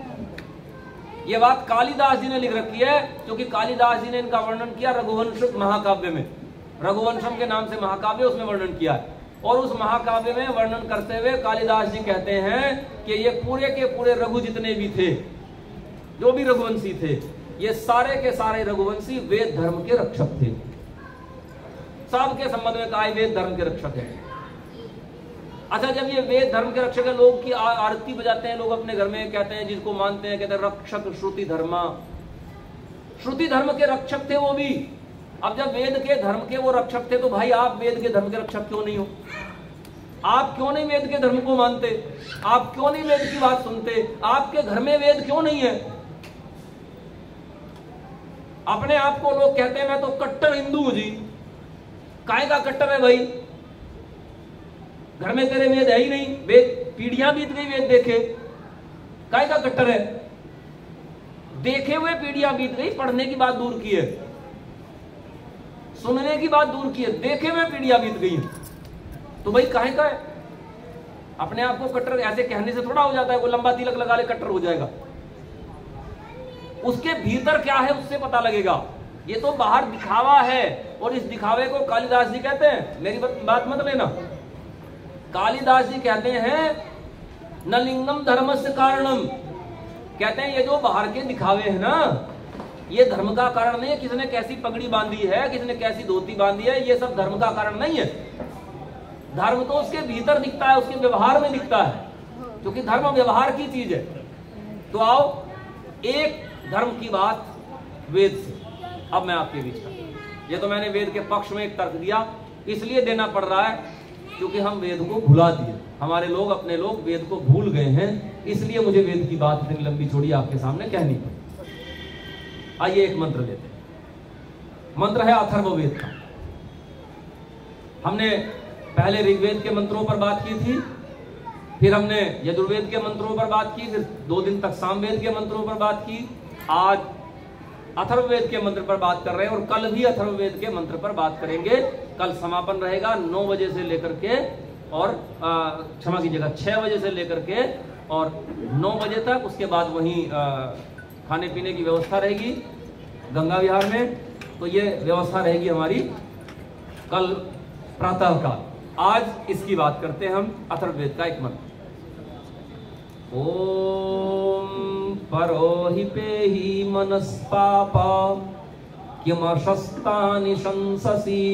ये बात कालिदास जी ने लिख रखी है, क्योंकि कालिदास जी ने इनका वर्णन किया रघुवंश महाकाव्य में। रघुवंशम के नाम से महाकाव्य, उसमें वर्णन किया है। और उस महाकाव्य में वर्णन करते हुए कालिदास जी कहते हैं कि ये पूरे के पूरे रघु जितने भी थे, जो भी रघुवंशी थे, ये सारे के सारे रघुवंशी वेद धर्म के रक्षक थे। सबके संबंध में कहा वेद धर्म के रक्षक है। अच्छा, जब ये वेद धर्म के रक्षक है, लोग की आरती बजाते हैं लोग अपने घर में, कहते हैं जिसको मानते हैं, कहते हैं रक्षक श्रुति धर्मा। श्रुति धर्म के रक्षक थे वो भी। अब जब वेद के धर्म के वो रक्षक थे, तो भाई आप वेद के धर्म के रक्षक क्यों नहीं हो? आप क्यों नहीं वेद के धर्म को मानते? आप क्यों नहीं वेद की बात सुनते? आपके घर में वेद क्यों नहीं है? अपने आप को लोग कहते हैं मैं तो कट्टर हिंदू हूं जी। काहे का कट्टर है भाई? घर में तेरे वेद है ही नहीं, वेद पीढ़ियां बीत गई वेद देखे। काय का कट्टर है? देखे हुए पीढ़ियां बीत गई, पढ़ने की बात दूर की है, सुनने की बात दूर की है, देखे हुए पीढ़ियां बीत गई। तो भाई काहे का है? अपने आप को कट्टर ऐसे कहने से थोड़ा हो जाता है, वो लंबा तिलक लगा ले कट्टर हो जाएगा। उसके भीतर क्या है उससे पता लगेगा। ये तो बाहर दिखावा है, और इस दिखावे को कालिदास जी कहते हैं, मेरी बात मत लेना, कालिदास जी कहते हैं न लिंगम धर्मस्य कारणम, कहते हैं ये जो बाहर के दिखावे है ना, ये धर्म का कारण नहीं है। किसने कैसी पगड़ी बांधी है, किसने कैसी धोती बांधी है, ये सब धर्म का कारण नहीं है। धर्म तो उसके भीतर दिखता है, उसके व्यवहार में दिखता है, क्योंकि धर्म व्यवहार की चीज है। तो आओ एक धर्म की बात वेद से, अब मैं आपके बीच का, ये तो मैंने वेद के पक्ष में एक तर्क दिया, इसलिए देना पड़ रहा है क्योंकि हम वेद को भुला दिए, हमारे लोग अपने लोग वेद को भूल गए हैं, इसलिए मुझे वेद की बात इतनी लंबी चौड़ी आपके सामने कहनी पड़ी। आइए एक मंत्र लेते हैं, मंत्र है अथर्ववेद का। हमने पहले ऋग्वेद के मंत्रों पर बात की थी, फिर हमने यजुर्वेद के मंत्रों पर बात की, फिर 2 दिन तक सामवेद के मंत्रों पर बात की, आज अथर्ववेद के मंत्र पर बात कर रहे हैं, और कल भी अथर्ववेद के मंत्र पर बात करेंगे। कल समापन रहेगा 9 बजे से लेकर के, और क्षमा कीजिएगा 6 बजे से लेकर के और 9 बजे तक। उसके बाद वहीं खाने पीने की व्यवस्था रहेगी गंगा विहार में, तो ये व्यवस्था रहेगी हमारी कल प्रातः काल। आज इसकी बात करते हैं हम, अथर्ववेद का एक मंत्र। ओम परोहि पेहि मनस्पापा किमशस्तानि शंससि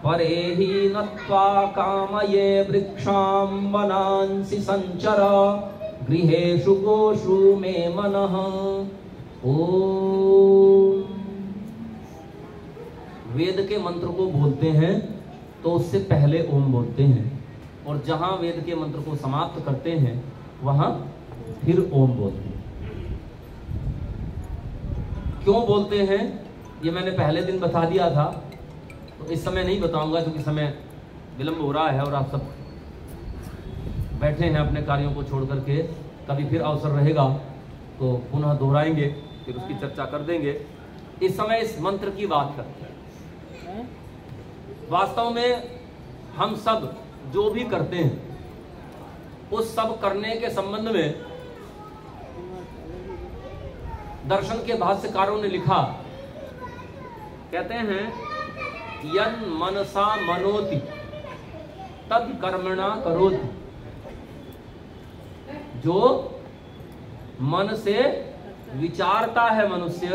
परेहि नत्वा कामये वृक्षां वनांसि संचर गृहेषु गोषु मे मनः। ओम। वेद के मंत्र को बोलते हैं तो उससे पहले ओम बोलते हैं, और जहां वेद के मंत्र को समाप्त करते हैं वहां फिर ओम बोलते हैं। क्यों बोलते हैं ये मैंने पहले दिन बता दिया था, तो इस समय नहीं बताऊंगा क्योंकि समय विलंब हो रहा है और आप सब बैठे हैं अपने कार्यों को छोड़ करके। कभी फिर अवसर रहेगा तो पुनः दोहराएंगे, फिर उसकी चर्चा कर देंगे। इस समय इस मंत्र की बात करते हैं। वास्तव में हम सब जो भी करते हैं उस सब करने के संबंध में दर्शन के भाष्यकारों ने लिखा, कहते हैं यन मनसा मनोति तद कर्मणा करोति। जो मन से विचारता है मनुष्य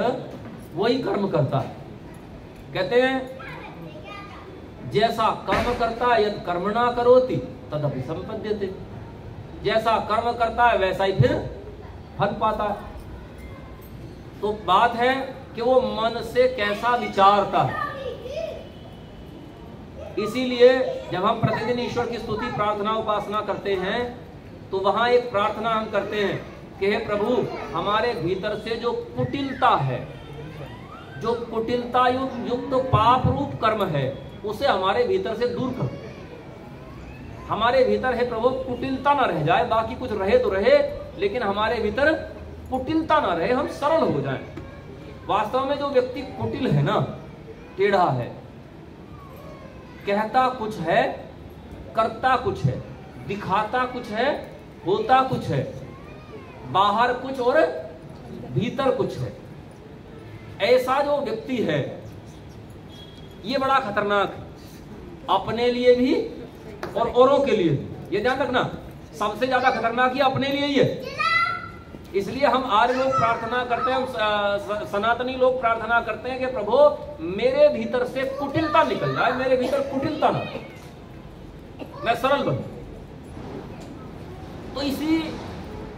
वही कर्म करता है। कहते हैं जैसा कर्म करता है यद कर्मणा करोति तदपि संपद्यते, जैसा कर्म करता है वैसा ही फिर फल पाता है। तो बात है कि वो मन से कैसा विचारता है। इसीलिए जब हम प्रतिदिन ईश्वर की स्तुति प्रार्थना उपासना करते हैं तो वहां एक प्रार्थना हम करते हैं कि हे प्रभु हमारे भीतर से जो कुटिलता है, जो कुटिलता युक्त पाप रूप कर्म है उसे हमारे भीतर से दूर करो। हमारे भीतर है प्रभु कुटिलता ना रह जाए, बाकी कुछ रहे तो रहे लेकिन हमारे भीतर कुटिलता ना रहे, हम सरल हो जाएं। वास्तव में जो व्यक्ति कुटिल है ना, टेढ़ा है, कहता कुछ है, करता कुछ है, दिखाता कुछ है, होता कुछ है, बाहर कुछ और भीतर कुछ है, ऐसा जो व्यक्ति है ये बड़ा खतरनाक है, अपने लिए भी और औरों के लिए भी। ये ध्यान रखना, सबसे ज्यादा खतरनाक ये अपने लिए ही है। इसलिए हम आर्य लोग प्रार्थना करते हैं, सनातनी लोग प्रार्थना करते हैं कि प्रभु मेरे भीतर से कुटिलता निकल जाए, मेरे भीतर कुटिलता ना, मैं सरल बनूं। तो इसी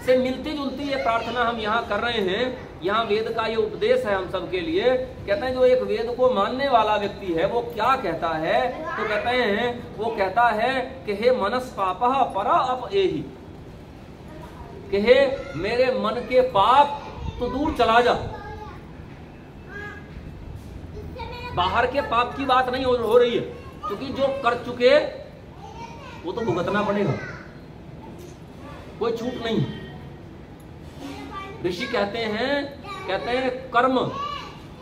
से मिलती जुलती ये प्रार्थना हम यहाँ कर रहे हैं। यहाँ वेद का ये उपदेश है हम सब के लिए। कहते हैं जो एक वेद को मानने वाला व्यक्ति है वो क्या कहता है, तो कहते हैं वो कहता है कि हे मनस्पापः परा अप एहि, कि हे मेरे मन के पाप तो दूर चला जा। बाहर के पाप की बात नहीं हो रही है, क्योंकि जो कर चुके वो तो भुगतना पड़ेगा, कोई छूट नहीं। ऋषि कहते हैं कर्म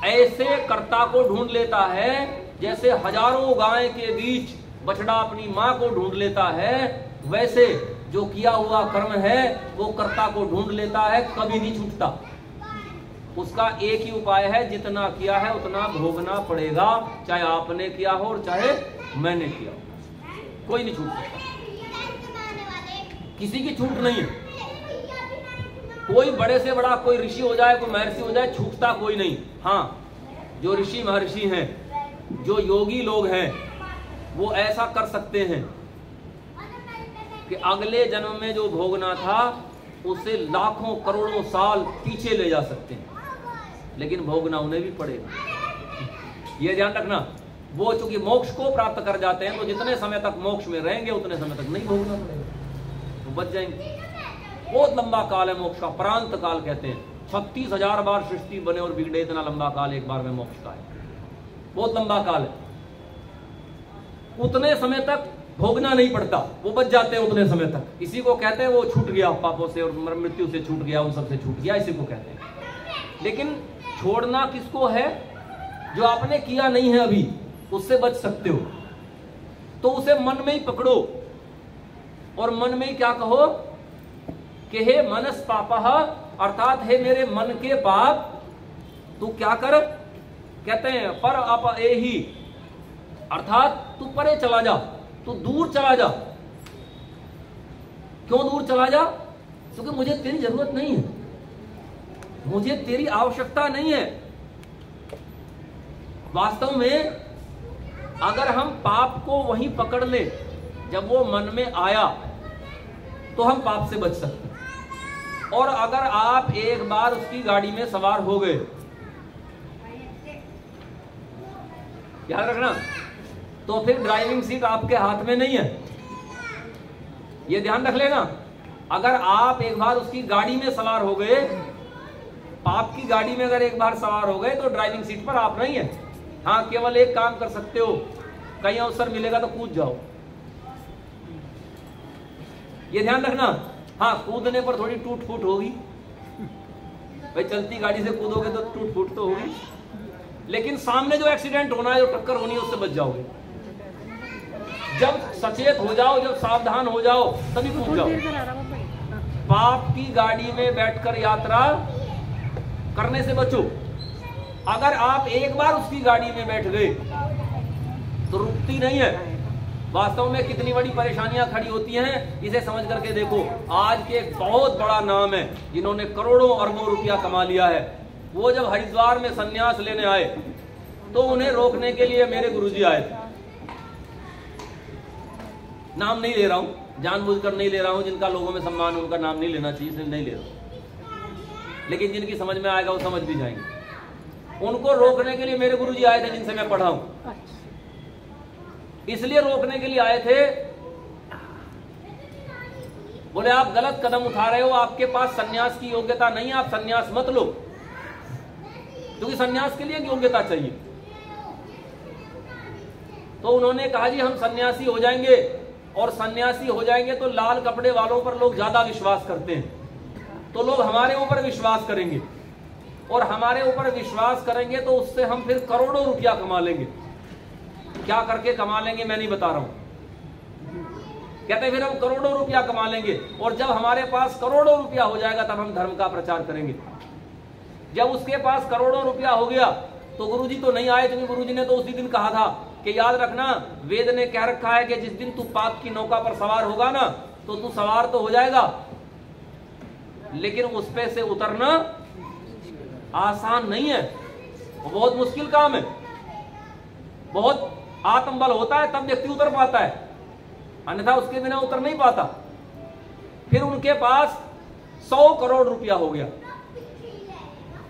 ऐसे कर्ता को ढूंढ लेता है जैसे हजारों गाय के बीच बछड़ा अपनी मां को ढूंढ लेता है, वैसे जो किया हुआ कर्म है वो कर्ता को ढूंढ लेता है, कभी नहीं छूटता। उसका एक ही उपाय है, जितना किया है उतना भोगना पड़ेगा, चाहे आपने किया हो और चाहे मैंने किया हो, कोई नहीं छूट सकता, किसी की छूट नहीं है। कोई बड़े से बड़ा कोई ऋषि हो जाए, कोई महर्षि हो जाए, छूटता कोई नहीं। हाँ, जो ऋषि महर्षि हैं, जो योगी लोग हैं, वो ऐसा कर सकते हैं कि अगले जन्म में जो भोगना था उसे लाखों करोड़ों साल पीछे ले जा सकते हैं, लेकिन भोगना उन्हें भी पड़ेगा। ये ध्यान रखना, वो चूंकि मोक्ष को प्राप्त कर जाते हैं तो जितने समय तक मोक्ष में रहेंगे उतने समय तक नहीं भोगना पड़ेगा, वो बच जाएंगे। बहुत लंबा काल है मोक्ष का, प्रांत काल कहते हैं। 36,000 बार सृष्टि बने और बिगड़े, इतना लंबा काल एक बार में मोक्ष का है, बहुत लंबा काल है। उतने समय तक भोगना नहीं पड़ता, वो बच जाते हैं उतने समय तक। इसी को कहते हैं वो छूट गया पापों से और मृत्यु से छूट गया, उन सब से छूट गया, इसी को कहते हैं। लेकिन छोड़ना किसको है? जो आपने किया नहीं है अभी, उससे बच सकते हो तो उसे मन में ही पकड़ो और मन में ही क्या कहो कि हे मनस पापः, अर्थात हे मेरे मन के पाप, तू क्या कर, कहते हैं पर आप ही, अर्थात तू परे चला जा, तू दूर चला जा। क्यों दूर चला जा? क्योंकि मुझे तेरी जरूरत नहीं है, मुझे तेरी आवश्यकता नहीं है। वास्तव में अगर हम पाप को वहीं पकड़ ले जब वो मन में आया तो हम पाप से बच सकते हैं। और अगर आप एक बार उसकी गाड़ी में सवार हो गए, याद रखना, तो फिर ड्राइविंग सीट आपके हाथ में नहीं है, ये ध्यान रख लेना। अगर आप एक बार उसकी गाड़ी में सवार हो गए, पाप की गाड़ी में अगर एक बार सवार हो गए तो ड्राइविंग सीट पर आप नहीं है। हाँ, केवल एक काम कर सकते हो, कहीं अवसर मिलेगा तो कूद जाओ, ये ध्यान रखना। हाँ, कूदने पर थोड़ी टूट फूट होगी, भाई चलती गाड़ी से कूदोगे तो टूट फूट तो होगी, लेकिन सामने जो एक्सीडेंट होना है, जो टक्कर होनी है, उससे बच जाओगे। जब सचेत हो जाओ, जब सावधान हो जाओ, तभी कूद जाओ। पाप की गाड़ी में बैठकर यात्रा करने से बचो। अगर आप एक बार उसकी गाड़ी में बैठ गए तो रुकती नहीं है। वास्तव में कितनी बड़ी परेशानियां खड़ी होती हैं, इसे समझ करके देखो। आज के एक बहुत बड़ा नाम है जिन्होंने करोड़ों अरबों रुपया कमा लिया है, वो जब हरिद्वार में संन्यास लेने आए तो उन्हें रोकने के लिए मेरे गुरुजी आए थे। नाम नहीं ले रहा हूं, जानबूझकर नहीं ले रहा हूं, जिनका लोगों में सम्मान है उनका नाम नहीं लेना चाहिए, इसलिए नहीं ले रहा हूं, लेकिन जिनकी समझ में आएगा वो समझ भी जाएंगे। उनको रोकने के लिए मेरे गुरुजी आए थे, जिनसे मैं पढ़ा हूं, इसलिए रोकने के लिए आए थे। बोले आप गलत कदम उठा रहे हो, आपके पास सन्यास की योग्यता नहीं है, आप सन्यास मत लो, क्योंकि सन्यास के लिए योग्यता चाहिए। तो उन्होंने कहा जी हम सन्यासी हो जाएंगे, और सन्यासी हो जाएंगे तो लाल कपड़े वालों पर लोग ज्यादा विश्वास करते हैं, तो लोग हमारे ऊपर विश्वास करेंगे, और हमारे ऊपर विश्वास करेंगे तो उससे हम फिर करोड़ों रुपया कमा लेंगे। क्या करके कमा लेंगे मैं नहीं बता रहा हूं, कहते फिर हम करोड़ों रुपया कमा लेंगे, और जब हमारे पास करोड़ों रुपया हो जाएगा तब हम धर्म का प्रचार करेंगे। जब उसके पास करोड़ों रुपया हो गया तो गुरुजी तो नहीं आए, क्योंकि गुरुजी ने तो उसी दिन कहा था कि याद रखना, वेद ने कह रखा है कि जिस दिन तू पाप की नौका पर सवार होगा ना, तो तू सवार तो हो जाएगा, लेकिन उस पे से उतरना आसान नहीं है, वो बहुत मुश्किल काम है। बहुत आत्मबल होता है तब व्यक्ति उतर पाता है, अन्यथा उसके बिना उतर नहीं पाता। फिर उनके पास 100 करोड़ रुपया हो गया।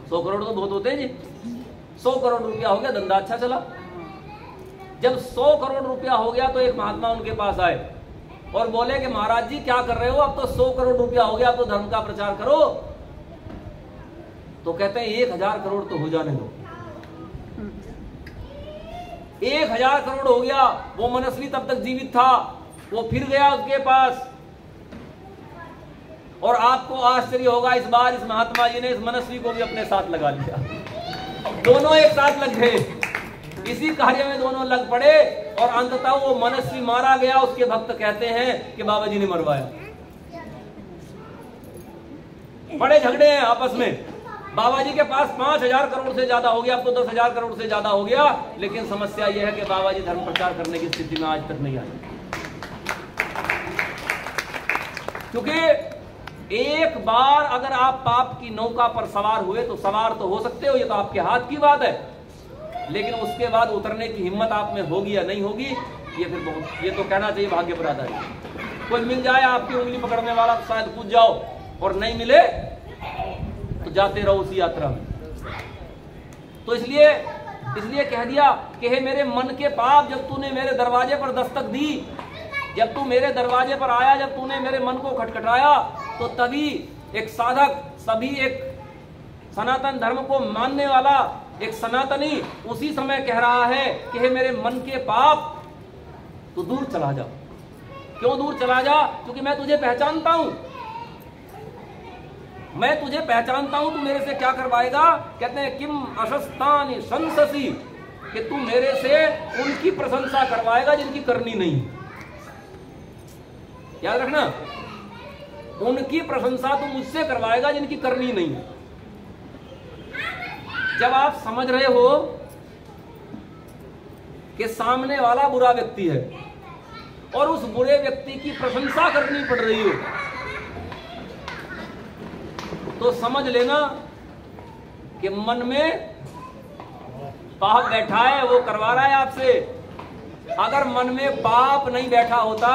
100 करोड़ तो बहुत होते हैं जी, 100 करोड़ रुपया हो गया, धंधा अच्छा चला। जब 100 करोड़ रुपया हो गया तो एक महात्मा उनके पास आए और बोले कि महाराज जी क्या कर रहे हो, अब तो 100 करोड़ रुपया हो गया, अब तो धर्म का प्रचार करो। तो कहते हैं 1000 करोड़ तो हो जाने दो। 1000 करोड़ हो गया, वो मनस्वी तब तक जीवित था, वो फिर गया उसके पास और आपको आश्चर्य होगा, इस बार इस महात्मा जी ने इस मनस्वी को भी अपने साथ लगा लिया। दोनों एक साथ लग गए, इसी कार्य में दोनों लग पड़े और अंततः वो मनस्वी मारा गया। उसके भक्त कहते हैं कि बाबा जी ने मरवाया। बड़े झगड़े हैं आपस में। बाबा जी के पास 5,000 करोड़ से ज्यादा हो गया, अब तो 10,000 करोड़ से ज्यादा हो गया, लेकिन समस्या यह है कि बाबा जी धर्म प्रचार करने की स्थिति में आज तक नहीं आए। क्योंकि एक बार अगर आप पाप की नौका पर सवार हुए तो सवार तो हो सकते हो, ये तो आपके हाथ की बात है, लेकिन उसके बाद उतरने की हिम्मत आप में होगी या नहीं होगी, ये फिर बहुत, ये तो कहना चाहिए भाग्य पर आधारित है। कोई मिल जाए आपकी उंगली पकड़ने वाला तो शायद कूद जाओ, और नहीं मिले तो जाते रहो उसी यात्रा में। तो इसलिए कह दिया कि हे मेरे मन के पाप, जब तूने मेरे दरवाजे पर दस्तक दी, जब तू मेरे दरवाजे पर आया, जब तूने मेरे मन को खटखटाया, तो तभी एक साधक, सभी एक सनातन धर्म को मानने वाला एक सनातनी उसी समय कह रहा है कि हे मेरे मन के पाप, तो दूर चला जा। क्यों दूर चला जा? क्योंकि मैं तुझे पहचानता हूं, मैं तुझे पहचानता हूं, तू मेरे से क्या करवाएगा? कहते हैं किम अशस्तानि शंससी, कि तू मेरे से उनकी प्रशंसा करवाएगा जिनकी करनी नहीं। याद रखना, उनकी प्रशंसा तू मुझसे करवाएगा जिनकी करनी नहीं। जब आप समझ रहे हो कि सामने वाला बुरा व्यक्ति है और उस बुरे व्यक्ति की प्रशंसा करनी पड़ रही हो, तो समझ लेना कि मन में पाप बैठा है, वो करवा रहा है आपसे। अगर मन में पाप नहीं बैठा होता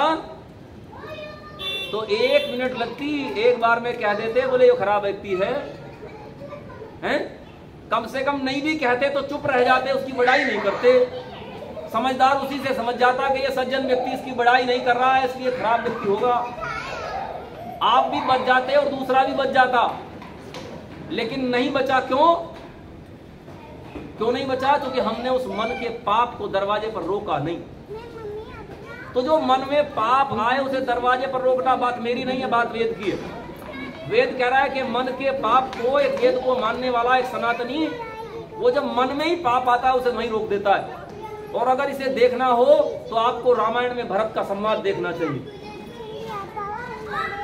तो 1 मिनट लगती, एक बार में कह देते बोले ये खराब व्यक्ति है, हैं? कम से कम नहीं भी कहते तो चुप रह जाते, उसकी बड़ाई नहीं करते। समझदार उसी से समझ जाता कि ये सज्जन व्यक्ति इसकी बड़ाई नहीं कर रहा है, इसलिए खराब व्यक्ति होगा। आप भी बच जाते और दूसरा भी बच जाता, लेकिन नहीं बचा। क्यों नहीं बचा? क्योंकि हमने उस मन के पाप को दरवाजे पर रोका नहीं। तो जो मन में पाप आए उसे दरवाजे पर रोकना बात मेरी नहीं है, बात वेद की है। वेद कह रहा है कि मन के पाप को, एक वेद को मानने वाला एक सनातनी, वो जब मन में ही पाप आता है उसे वहीं रोक देता है। और अगर इसे देखना हो तो आपको रामायण में भरत का संवाद देखना चाहिए।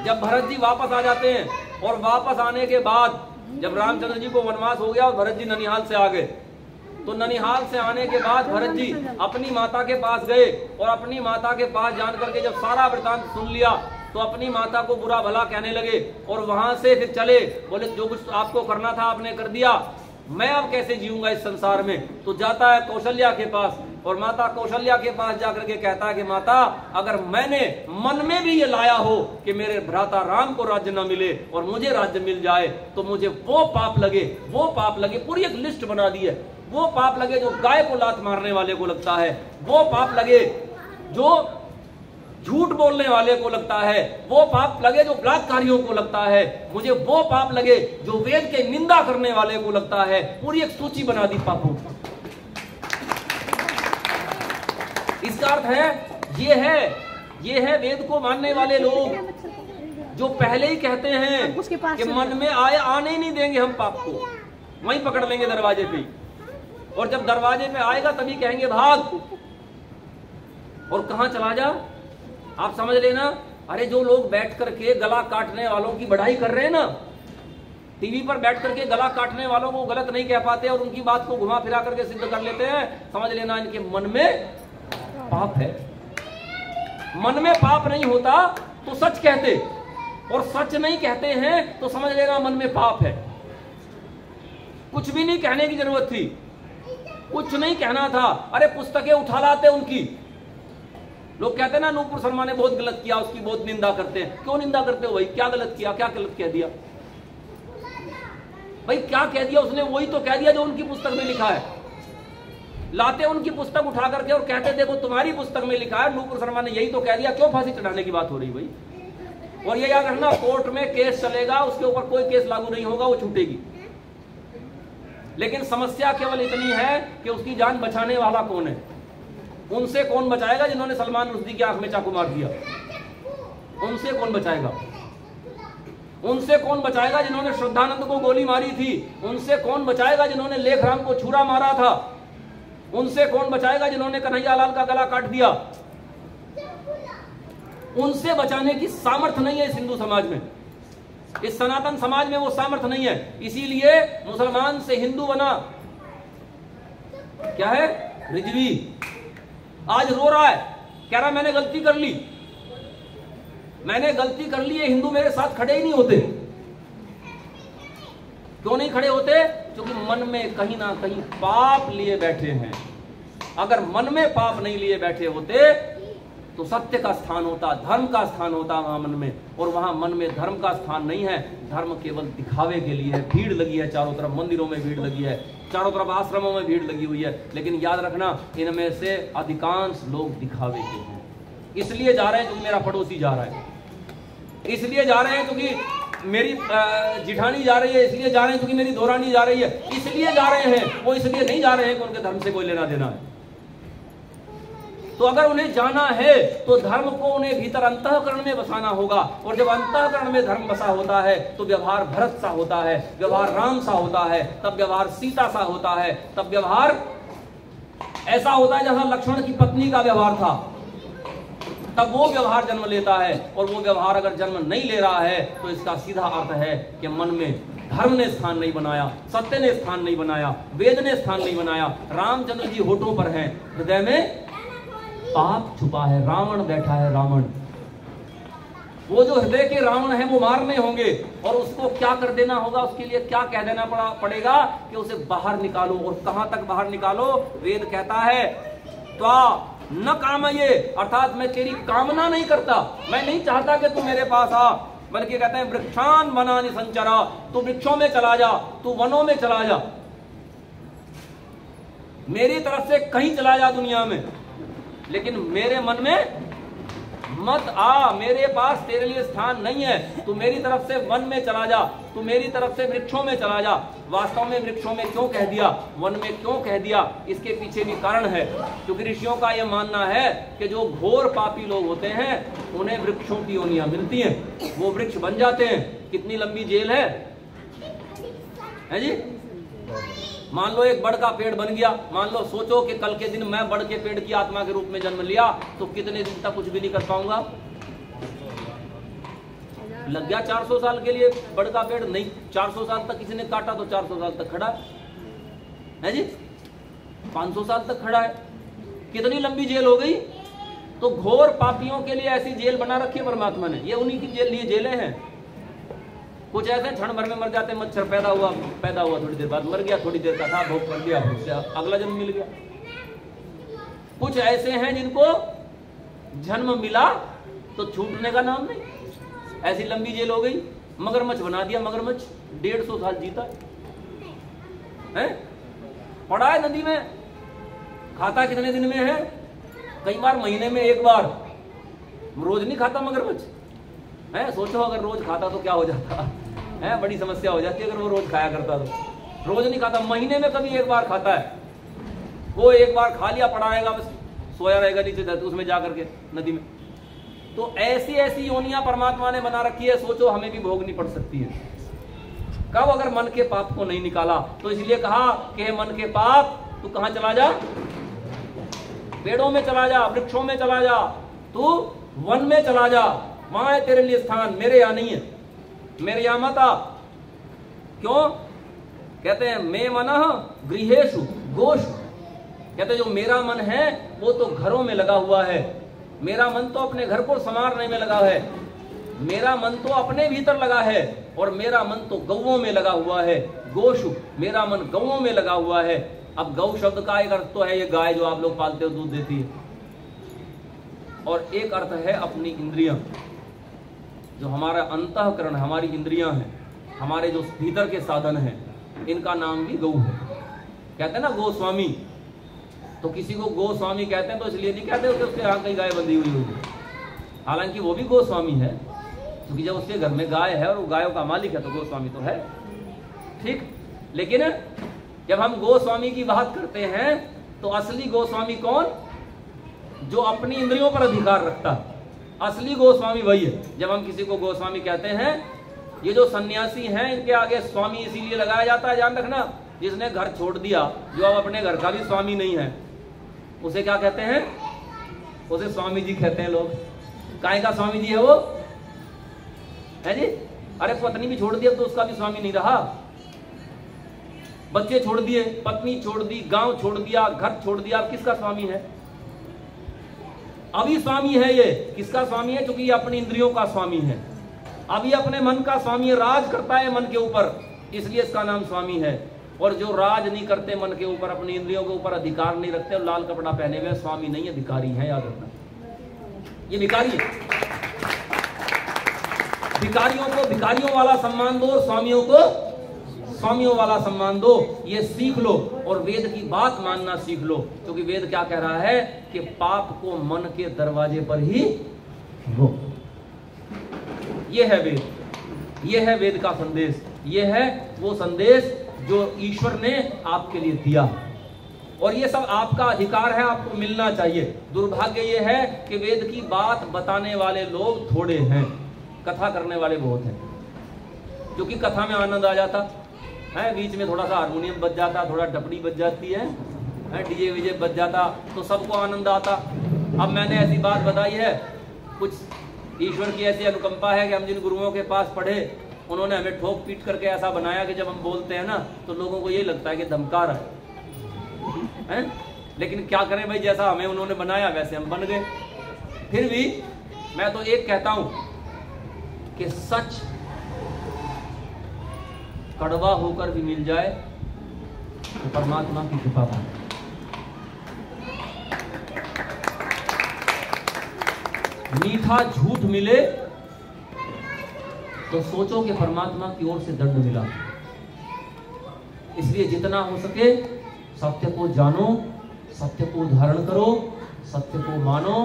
जब भरत जी वापस आ जाते हैं और वापस आने के बाद जब रामचंद्र जी को वनवास हो गया और भरत जी ननिहाल से आ गए, तो ननिहाल से आने के बाद भरत जी अपनी माता के पास गए और अपनी माता के पास जान करके जब सारा वृतांत सुन लिया तो अपनी माता को बुरा भला कहने लगे और वहां से फिर चले, बोले जो कुछ आपको करना था आपने कर दिया, मैं अब कैसे जीऊंगा इस संसार में। तो जाता है कौशल्या के पास और माता कौशल्या के पास जाकर के कहता है कि माता, अगर मैंने मन में भी ये लाया हो कि मेरे भ्राता राम को राज्य न मिले और मुझे राज्य मिल जाए, तो मुझे वो पाप लगे, पूरी एक लिस्ट बना दी है। वो पाप लगे जो गाय को लात मारने वाले को लगता है, वो पाप लगे जो झूठ बोलने वाले को लगता है, वो पाप लगे जो बलात्कारियों को लगता है, मुझे वो पाप लगे जो वेद के निंदा करने वाले को लगता है। पूरी एक सूची बना दी पापों की। इसका अर्थ है ये है वेद को मानने वाले लोग जो पहले ही कहते हैं कि मन में आने ही नहीं देंगे हम पाप को, वहीं पकड़ लेंगे दरवाजे पे, और जब दरवाजे पे आएगा तभी कहेंगे भाग, और कहां चला जा। आप समझ लेना। अरे जो लोग बैठ करके गला काटने वालों की बढ़ाई कर रहे हैं ना, टीवी पर बैठ करके गला काटने वालों को गलत नहीं कह पाते और उनकी बात को घुमा फिरा करके सिद्ध कर लेते हैं, समझ लेना इनके मन में पाप है। मन में पाप नहीं होता तो सच कहते, और सच नहीं कहते हैं तो समझ लेना मन में पाप है। कुछ भी नहीं कहने की जरूरत थी, कुछ नहीं कहना था। अरे पुस्तकें उठा लाते उनकी। लोग कहते हैं ना नूपुर शर्मा ने बहुत गलत किया, उसकी बहुत निंदा करते हैं। क्यों निंदा करते हो भाई? क्या गलत किया, क्या गलत कह दिया भाई? क्या कह दिया उसने? वही तो कह दिया जो उनकी पुस्तक में लिखा है। लाते उनकी पुस्तक उठा करके और कहते देखो तुम्हारी पुस्तक में लिखा है, नूपुर शर्मा ने यही तो कह दिया। क्यों फांसी चढ़ाने की बात हो रही भाई? और ये याद रखना, कोर्ट में केस चलेगा, उसके ऊपर कोई केस लागू नहीं होगा, वो छूटेगी। लेकिन समस्या केवल इतनी है कि उसकी जान बचाने वाला कौन है? उनसे कौन बचाएगा जिन्होंने सलमान रुश्दी की आंख में चाकू मार दिया? उनसे कौन बचाएगा? उनसे कौन बचाएगा जिन्होंने श्रद्धानंद को गोली मारी थी? उनसे कौन बचाएगा जिन्होंने लेखराम को छुरा मारा था? उनसे कौन बचाएगा जिन्होंने कन्हैयालाल का गला काट दिया? उनसे बचाने की सामर्थ्य नहीं है इस हिंदू समाज में, इस सनातन समाज में वो सामर्थ्य नहीं है। इसीलिए मुसलमान से हिंदू बना क्या है? रिजवी। आज रो रहा है, कह रहा मैंने गलती कर ली, मैंने गलती कर ली। ये हिंदू मेरे साथ खड़े ही नहीं होते। क्यों नहीं खड़े होते? क्योंकि मन में कहीं ना कहीं पाप लिए बैठे हैं। अगर मन में पाप नहीं लिए बैठे होते तो सत्य का स्थान होता, धर्म का स्थान होता वहां मन में, और वहां मन में धर्म का स्थान नहीं है। धर्म केवल दिखावे के लिए है। भीड़ लगी है चारों तरफ, मंदिरों में भीड़ लगी है, चारों तरफ आश्रमों में भीड़ लगी हुई है, लेकिन याद रखना इनमें से अधिकांश लोग दिखावे के हैं। इसलिए जा रहे हैं क्योंकि मेरा पड़ोसी जा रहा है, इसलिए जा रहे हैं क्योंकि मेरी जिठानी जा रही है, इसलिए जा रहे हैं क्योंकि मेरी दोरानी जा रही है, इसलिए जा रहे हैं। वो इसलिए नहीं जा रहे हैं कि उनके धर्म से कोई लेना देना है। तो अगर उन्हें जाना है तो धर्म को उन्हें भीतर अंतःकरण में बसाना होगा, और जब अंतःकरण में धर्म बसा होता है तो व्यवहार भरत सा होता है, व्यवहार राम सा होता है, तब व्यवहार सीता सा होता है, तब व्यवहार ऐसा होता है जैसा लक्ष्मण की पत्नी का व्यवहार था। तब वो व्यवहार जन्म लेता है, और वो व्यवहार अगर जन्म नहीं ले रहा है तो इसका सीधा अर्थ है कि मन में धर्म ने स्थान नहीं बनाया, सत्य ने स्थान नहीं बनाया, वेद ने स्थान नहीं बनाया। रामचंद्र जी होठों पर हैं, हृदय में पाप छुपा है। रावण बैठा है, रावण। वो जो हृदय के रावण है वो मारने होंगे, और उसको क्या कर देना होगा? उसके लिए क्या कह देना पड़ेगा कि उसे बाहर निकालो। और कहां तक बाहर निकालो? वेद कहता है त्वा न कामये, अर्थात मैं तेरी कामना नहीं करता, मैं नहीं चाहता कि तू मेरे पास आ, बल्कि कहते हैं वृक्षान वनानि संचरा, तू वृक्षों में चला जा, तू वनों में चला जा, मेरी तरफ से कहीं चला जा दुनिया में, लेकिन मेरे मन में मत आ। मेरे पास तेरे लिए स्थान नहीं है। तू मेरी तरफ से वन में चला जा, तू मेरी तरफ से वृक्षों में चला जा। वास्तव में वृक्षों में क्यों कह दिया, वन में क्यों कह दिया? इसके पीछे भी कारण है, क्योंकि ऋषियों का यह मानना है कि जो घोर पापी लोग होते हैं उन्हें वृक्षों की योनियां मिलती हैं, वो वृक्ष बन जाते हैं। कितनी लंबी जेल है जी? मान लो एक बड़ का पेड़ बन गया, मान लो सोचो कि कल के दिन मैं बड़ के पेड़ की आत्मा के रूप में जन्म लिया, तो कितने दिन तक कुछ भी नहीं कर पाऊंगा? लग गया 400 साल के लिए बड़ का पेड़। नहीं, 400 साल तक किसी ने काटा तो 400 साल तक खड़ा है जी, 500 साल तक खड़ा है। कितनी लंबी जेल हो गई? तो घोर पापियों के लिए ऐसी जेल बना रखी है परमात्मा ने। ये उन्हीं की लिए जेलें हैं। कुछ ऐसे क्षण भर में मर जाते, मच्छर पैदा हुआ थोड़ी देर बाद मर गया, थोड़ी देर का था, भोग कर दिया, अगला जन्म मिल गया। कुछ ऐसे हैं जिनको जन्म मिला तो छूटने का नाम नहीं, ऐसी लंबी जेल हो गई। मगरमच्छ बना दिया, मगरमच्छ 150 साल जीता है, पड़ा है नदी में, खाता कितने दिन में है? कई बार महीने में एक बार। रोज नहीं खाता मगरमच्छ है। सोचो अगर रोज खाता तो क्या हो जाता है, बड़ी समस्या हो जाती है अगर वो रोज खाया करता तो। रोज नहीं खाता, महीने में कभी एक बार खाता है। वो एक बार खा लिया, पड़ा रहेगा, बस सोया रहेगा नीचे धरती उसमें जा करके नदी में। तो ऐसी ऐसी योनियां परमात्मा ने बना रखी है, सोचो हमें भी भोगनी पड़ सकती है। कब? अगर मन के पाप को नहीं निकाला। तो इसलिए कहा कि मन के पाप तू कहां चला जा? पेड़ों में चला जा, वृक्षों में चला जा, तू वन में चला जा, वहां है तेरे लिए स्थान, मेरे यहां नहीं है, मेरे यहां मत आ। क्यों? कहते हैं मैं मनः गृहेषु गोषु, कहते जो मेरा मन है वो तो घरों में लगा हुआ है, मेरा मन तो अपने घर को संवारने में लगा है, मेरा मन तो अपने भीतर लगा है, और मेरा मन तो गौओं में लगा हुआ है। गोषु, मेरा मन गौओं में लगा हुआ है। अब गौ शब्द का एक अर्थ तो है ये गाय जो आप लोग पालते हो, दूध देती है, और एक अर्थ है अपनी इंद्रियां, जो हमारा अंतःकरण, हमारी इंद्रियां हैं, हमारे जो भीतर के साधन हैं, इनका नाम भी गौ है। कहते हैं ना गोस्वामी, तो किसी को गोस्वामी कहते हैं तो इसलिए नहीं कहते कि उसके यहाँ कहीं गाय बंधी हुई होगी, हालांकि वो भी गोस्वामी है, क्योंकि जब उसके घर में गाय है और वो गायों का मालिक है तो गोस्वामी तो है, ठीक। लेकिन जब हम गोस्वामी की बात करते हैं तो असली गोस्वामी कौन? जो अपनी इंद्रियों पर अधिकार रखता है, असली गोस्वामी वही है। जब हम किसी को गोस्वामी कहते हैं ये जो सन्यासी हैं इनके आगे स्वामी इसीलिए लगाया जाता है, ध्यान रखना। जिसने घर छोड़ दिया, जो अब अपने घर का भी स्वामी नहीं है, उसे क्या कहते हैं? उसे स्वामी जी कहते हैं लोग। काहे का स्वामी जी है वो? है जी? अरे पत्नी भी छोड़ दिया तो उसका भी स्वामी नहीं रहा। बच्चे छोड़ दिए, पत्नी छोड़ दी, गांव छोड़ दिया, घर छोड़ दिया, अब किसका स्वामी है? अभी स्वामी है ये। किसका स्वामी है? क्योंकि ये अपनी इंद्रियों का स्वामी है। अभी अपने मन का स्वामी है, राज करता है मन के ऊपर, इसलिए इसका नाम स्वामी है। और जो राज नहीं करते मन के ऊपर, अपनी इंद्रियों के ऊपर अधिकार नहीं रखते और लाल कपड़ा पहने हुए, स्वामी नहीं, अधिकारी है, याद रखना। ये भिखारी है। भिखारियों को भिखारियों वाला सम्मान दो और स्वामियों को स्वामियों वाला सम्मान दो। ये सीख लो और वेद की बात मानना सीख लो, क्योंकि वेद क्या कह रहा है कि पाप को मन के दरवाजे पर ही रोक। ये है वेद, ये है वेद का संदेश, ये है वो संदेश जो ईश्वर ने आपके लिए दिया। और ये सब आपका अधिकार है, आपको मिलना चाहिए। दुर्भाग्य ये है कि वेद की बात बताने वाले लोग थोड़े हैं, कथा करने वाले बहुत हैं। क्योंकि कथा में आनंद आ जाता है, बीच में थोड़ा सा हारमोनियम बज जाता, थोड़ा डपड़ी बज जाती है, डीजे वीजे बज जाता, तो सबको आनंद आता। अब मैंने ऐसी बात बताई है, कुछ ईश्वर की ऐसी अनुकंपा है कि हम जिन गुरुओं के पास पढ़े, उन्होंने हमें ठोक पीट करके ऐसा बनाया कि जब हम बोलते हैं ना तो लोगों को ये लगता है कि धमका रहा है। लेकिन क्या करें भाई, जैसा हमें उन्होंने बनाया वैसे हम बन गए। फिर भी मैं तो एक कहता हूं कि सच कड़वा होकर भी मिल जाए तो परमात्मा की कृपा है। मीठा झूठ मिले तो सोचो कि परमात्मा की ओर से दंड मिला। इसलिए जितना हो सके सत्य को जानो, सत्य को धारण करो, सत्य को मानो।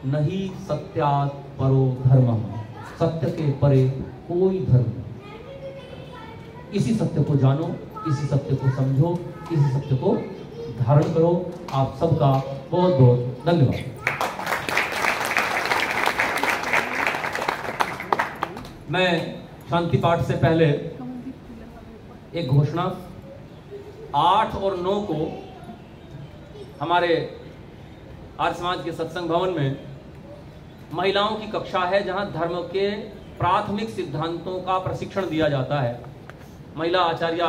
नहीं सत्यात् परो धर्मः, सत्य के परे कोई धर्म नहीं। इसी सत्य को जानो, इसी सत्य को समझो, इसी सत्य को धारण करो। आप सबका बहुत बहुत धन्यवाद। मैं शांति पाठ से पहले एक घोषणा, 8 और 9 को हमारे आर्य समाज के सत्संग भवन में महिलाओं की कक्षा है, जहां धर्म के प्राथमिक सिद्धांतों का प्रशिक्षण दिया जाता है। महिला आचार्य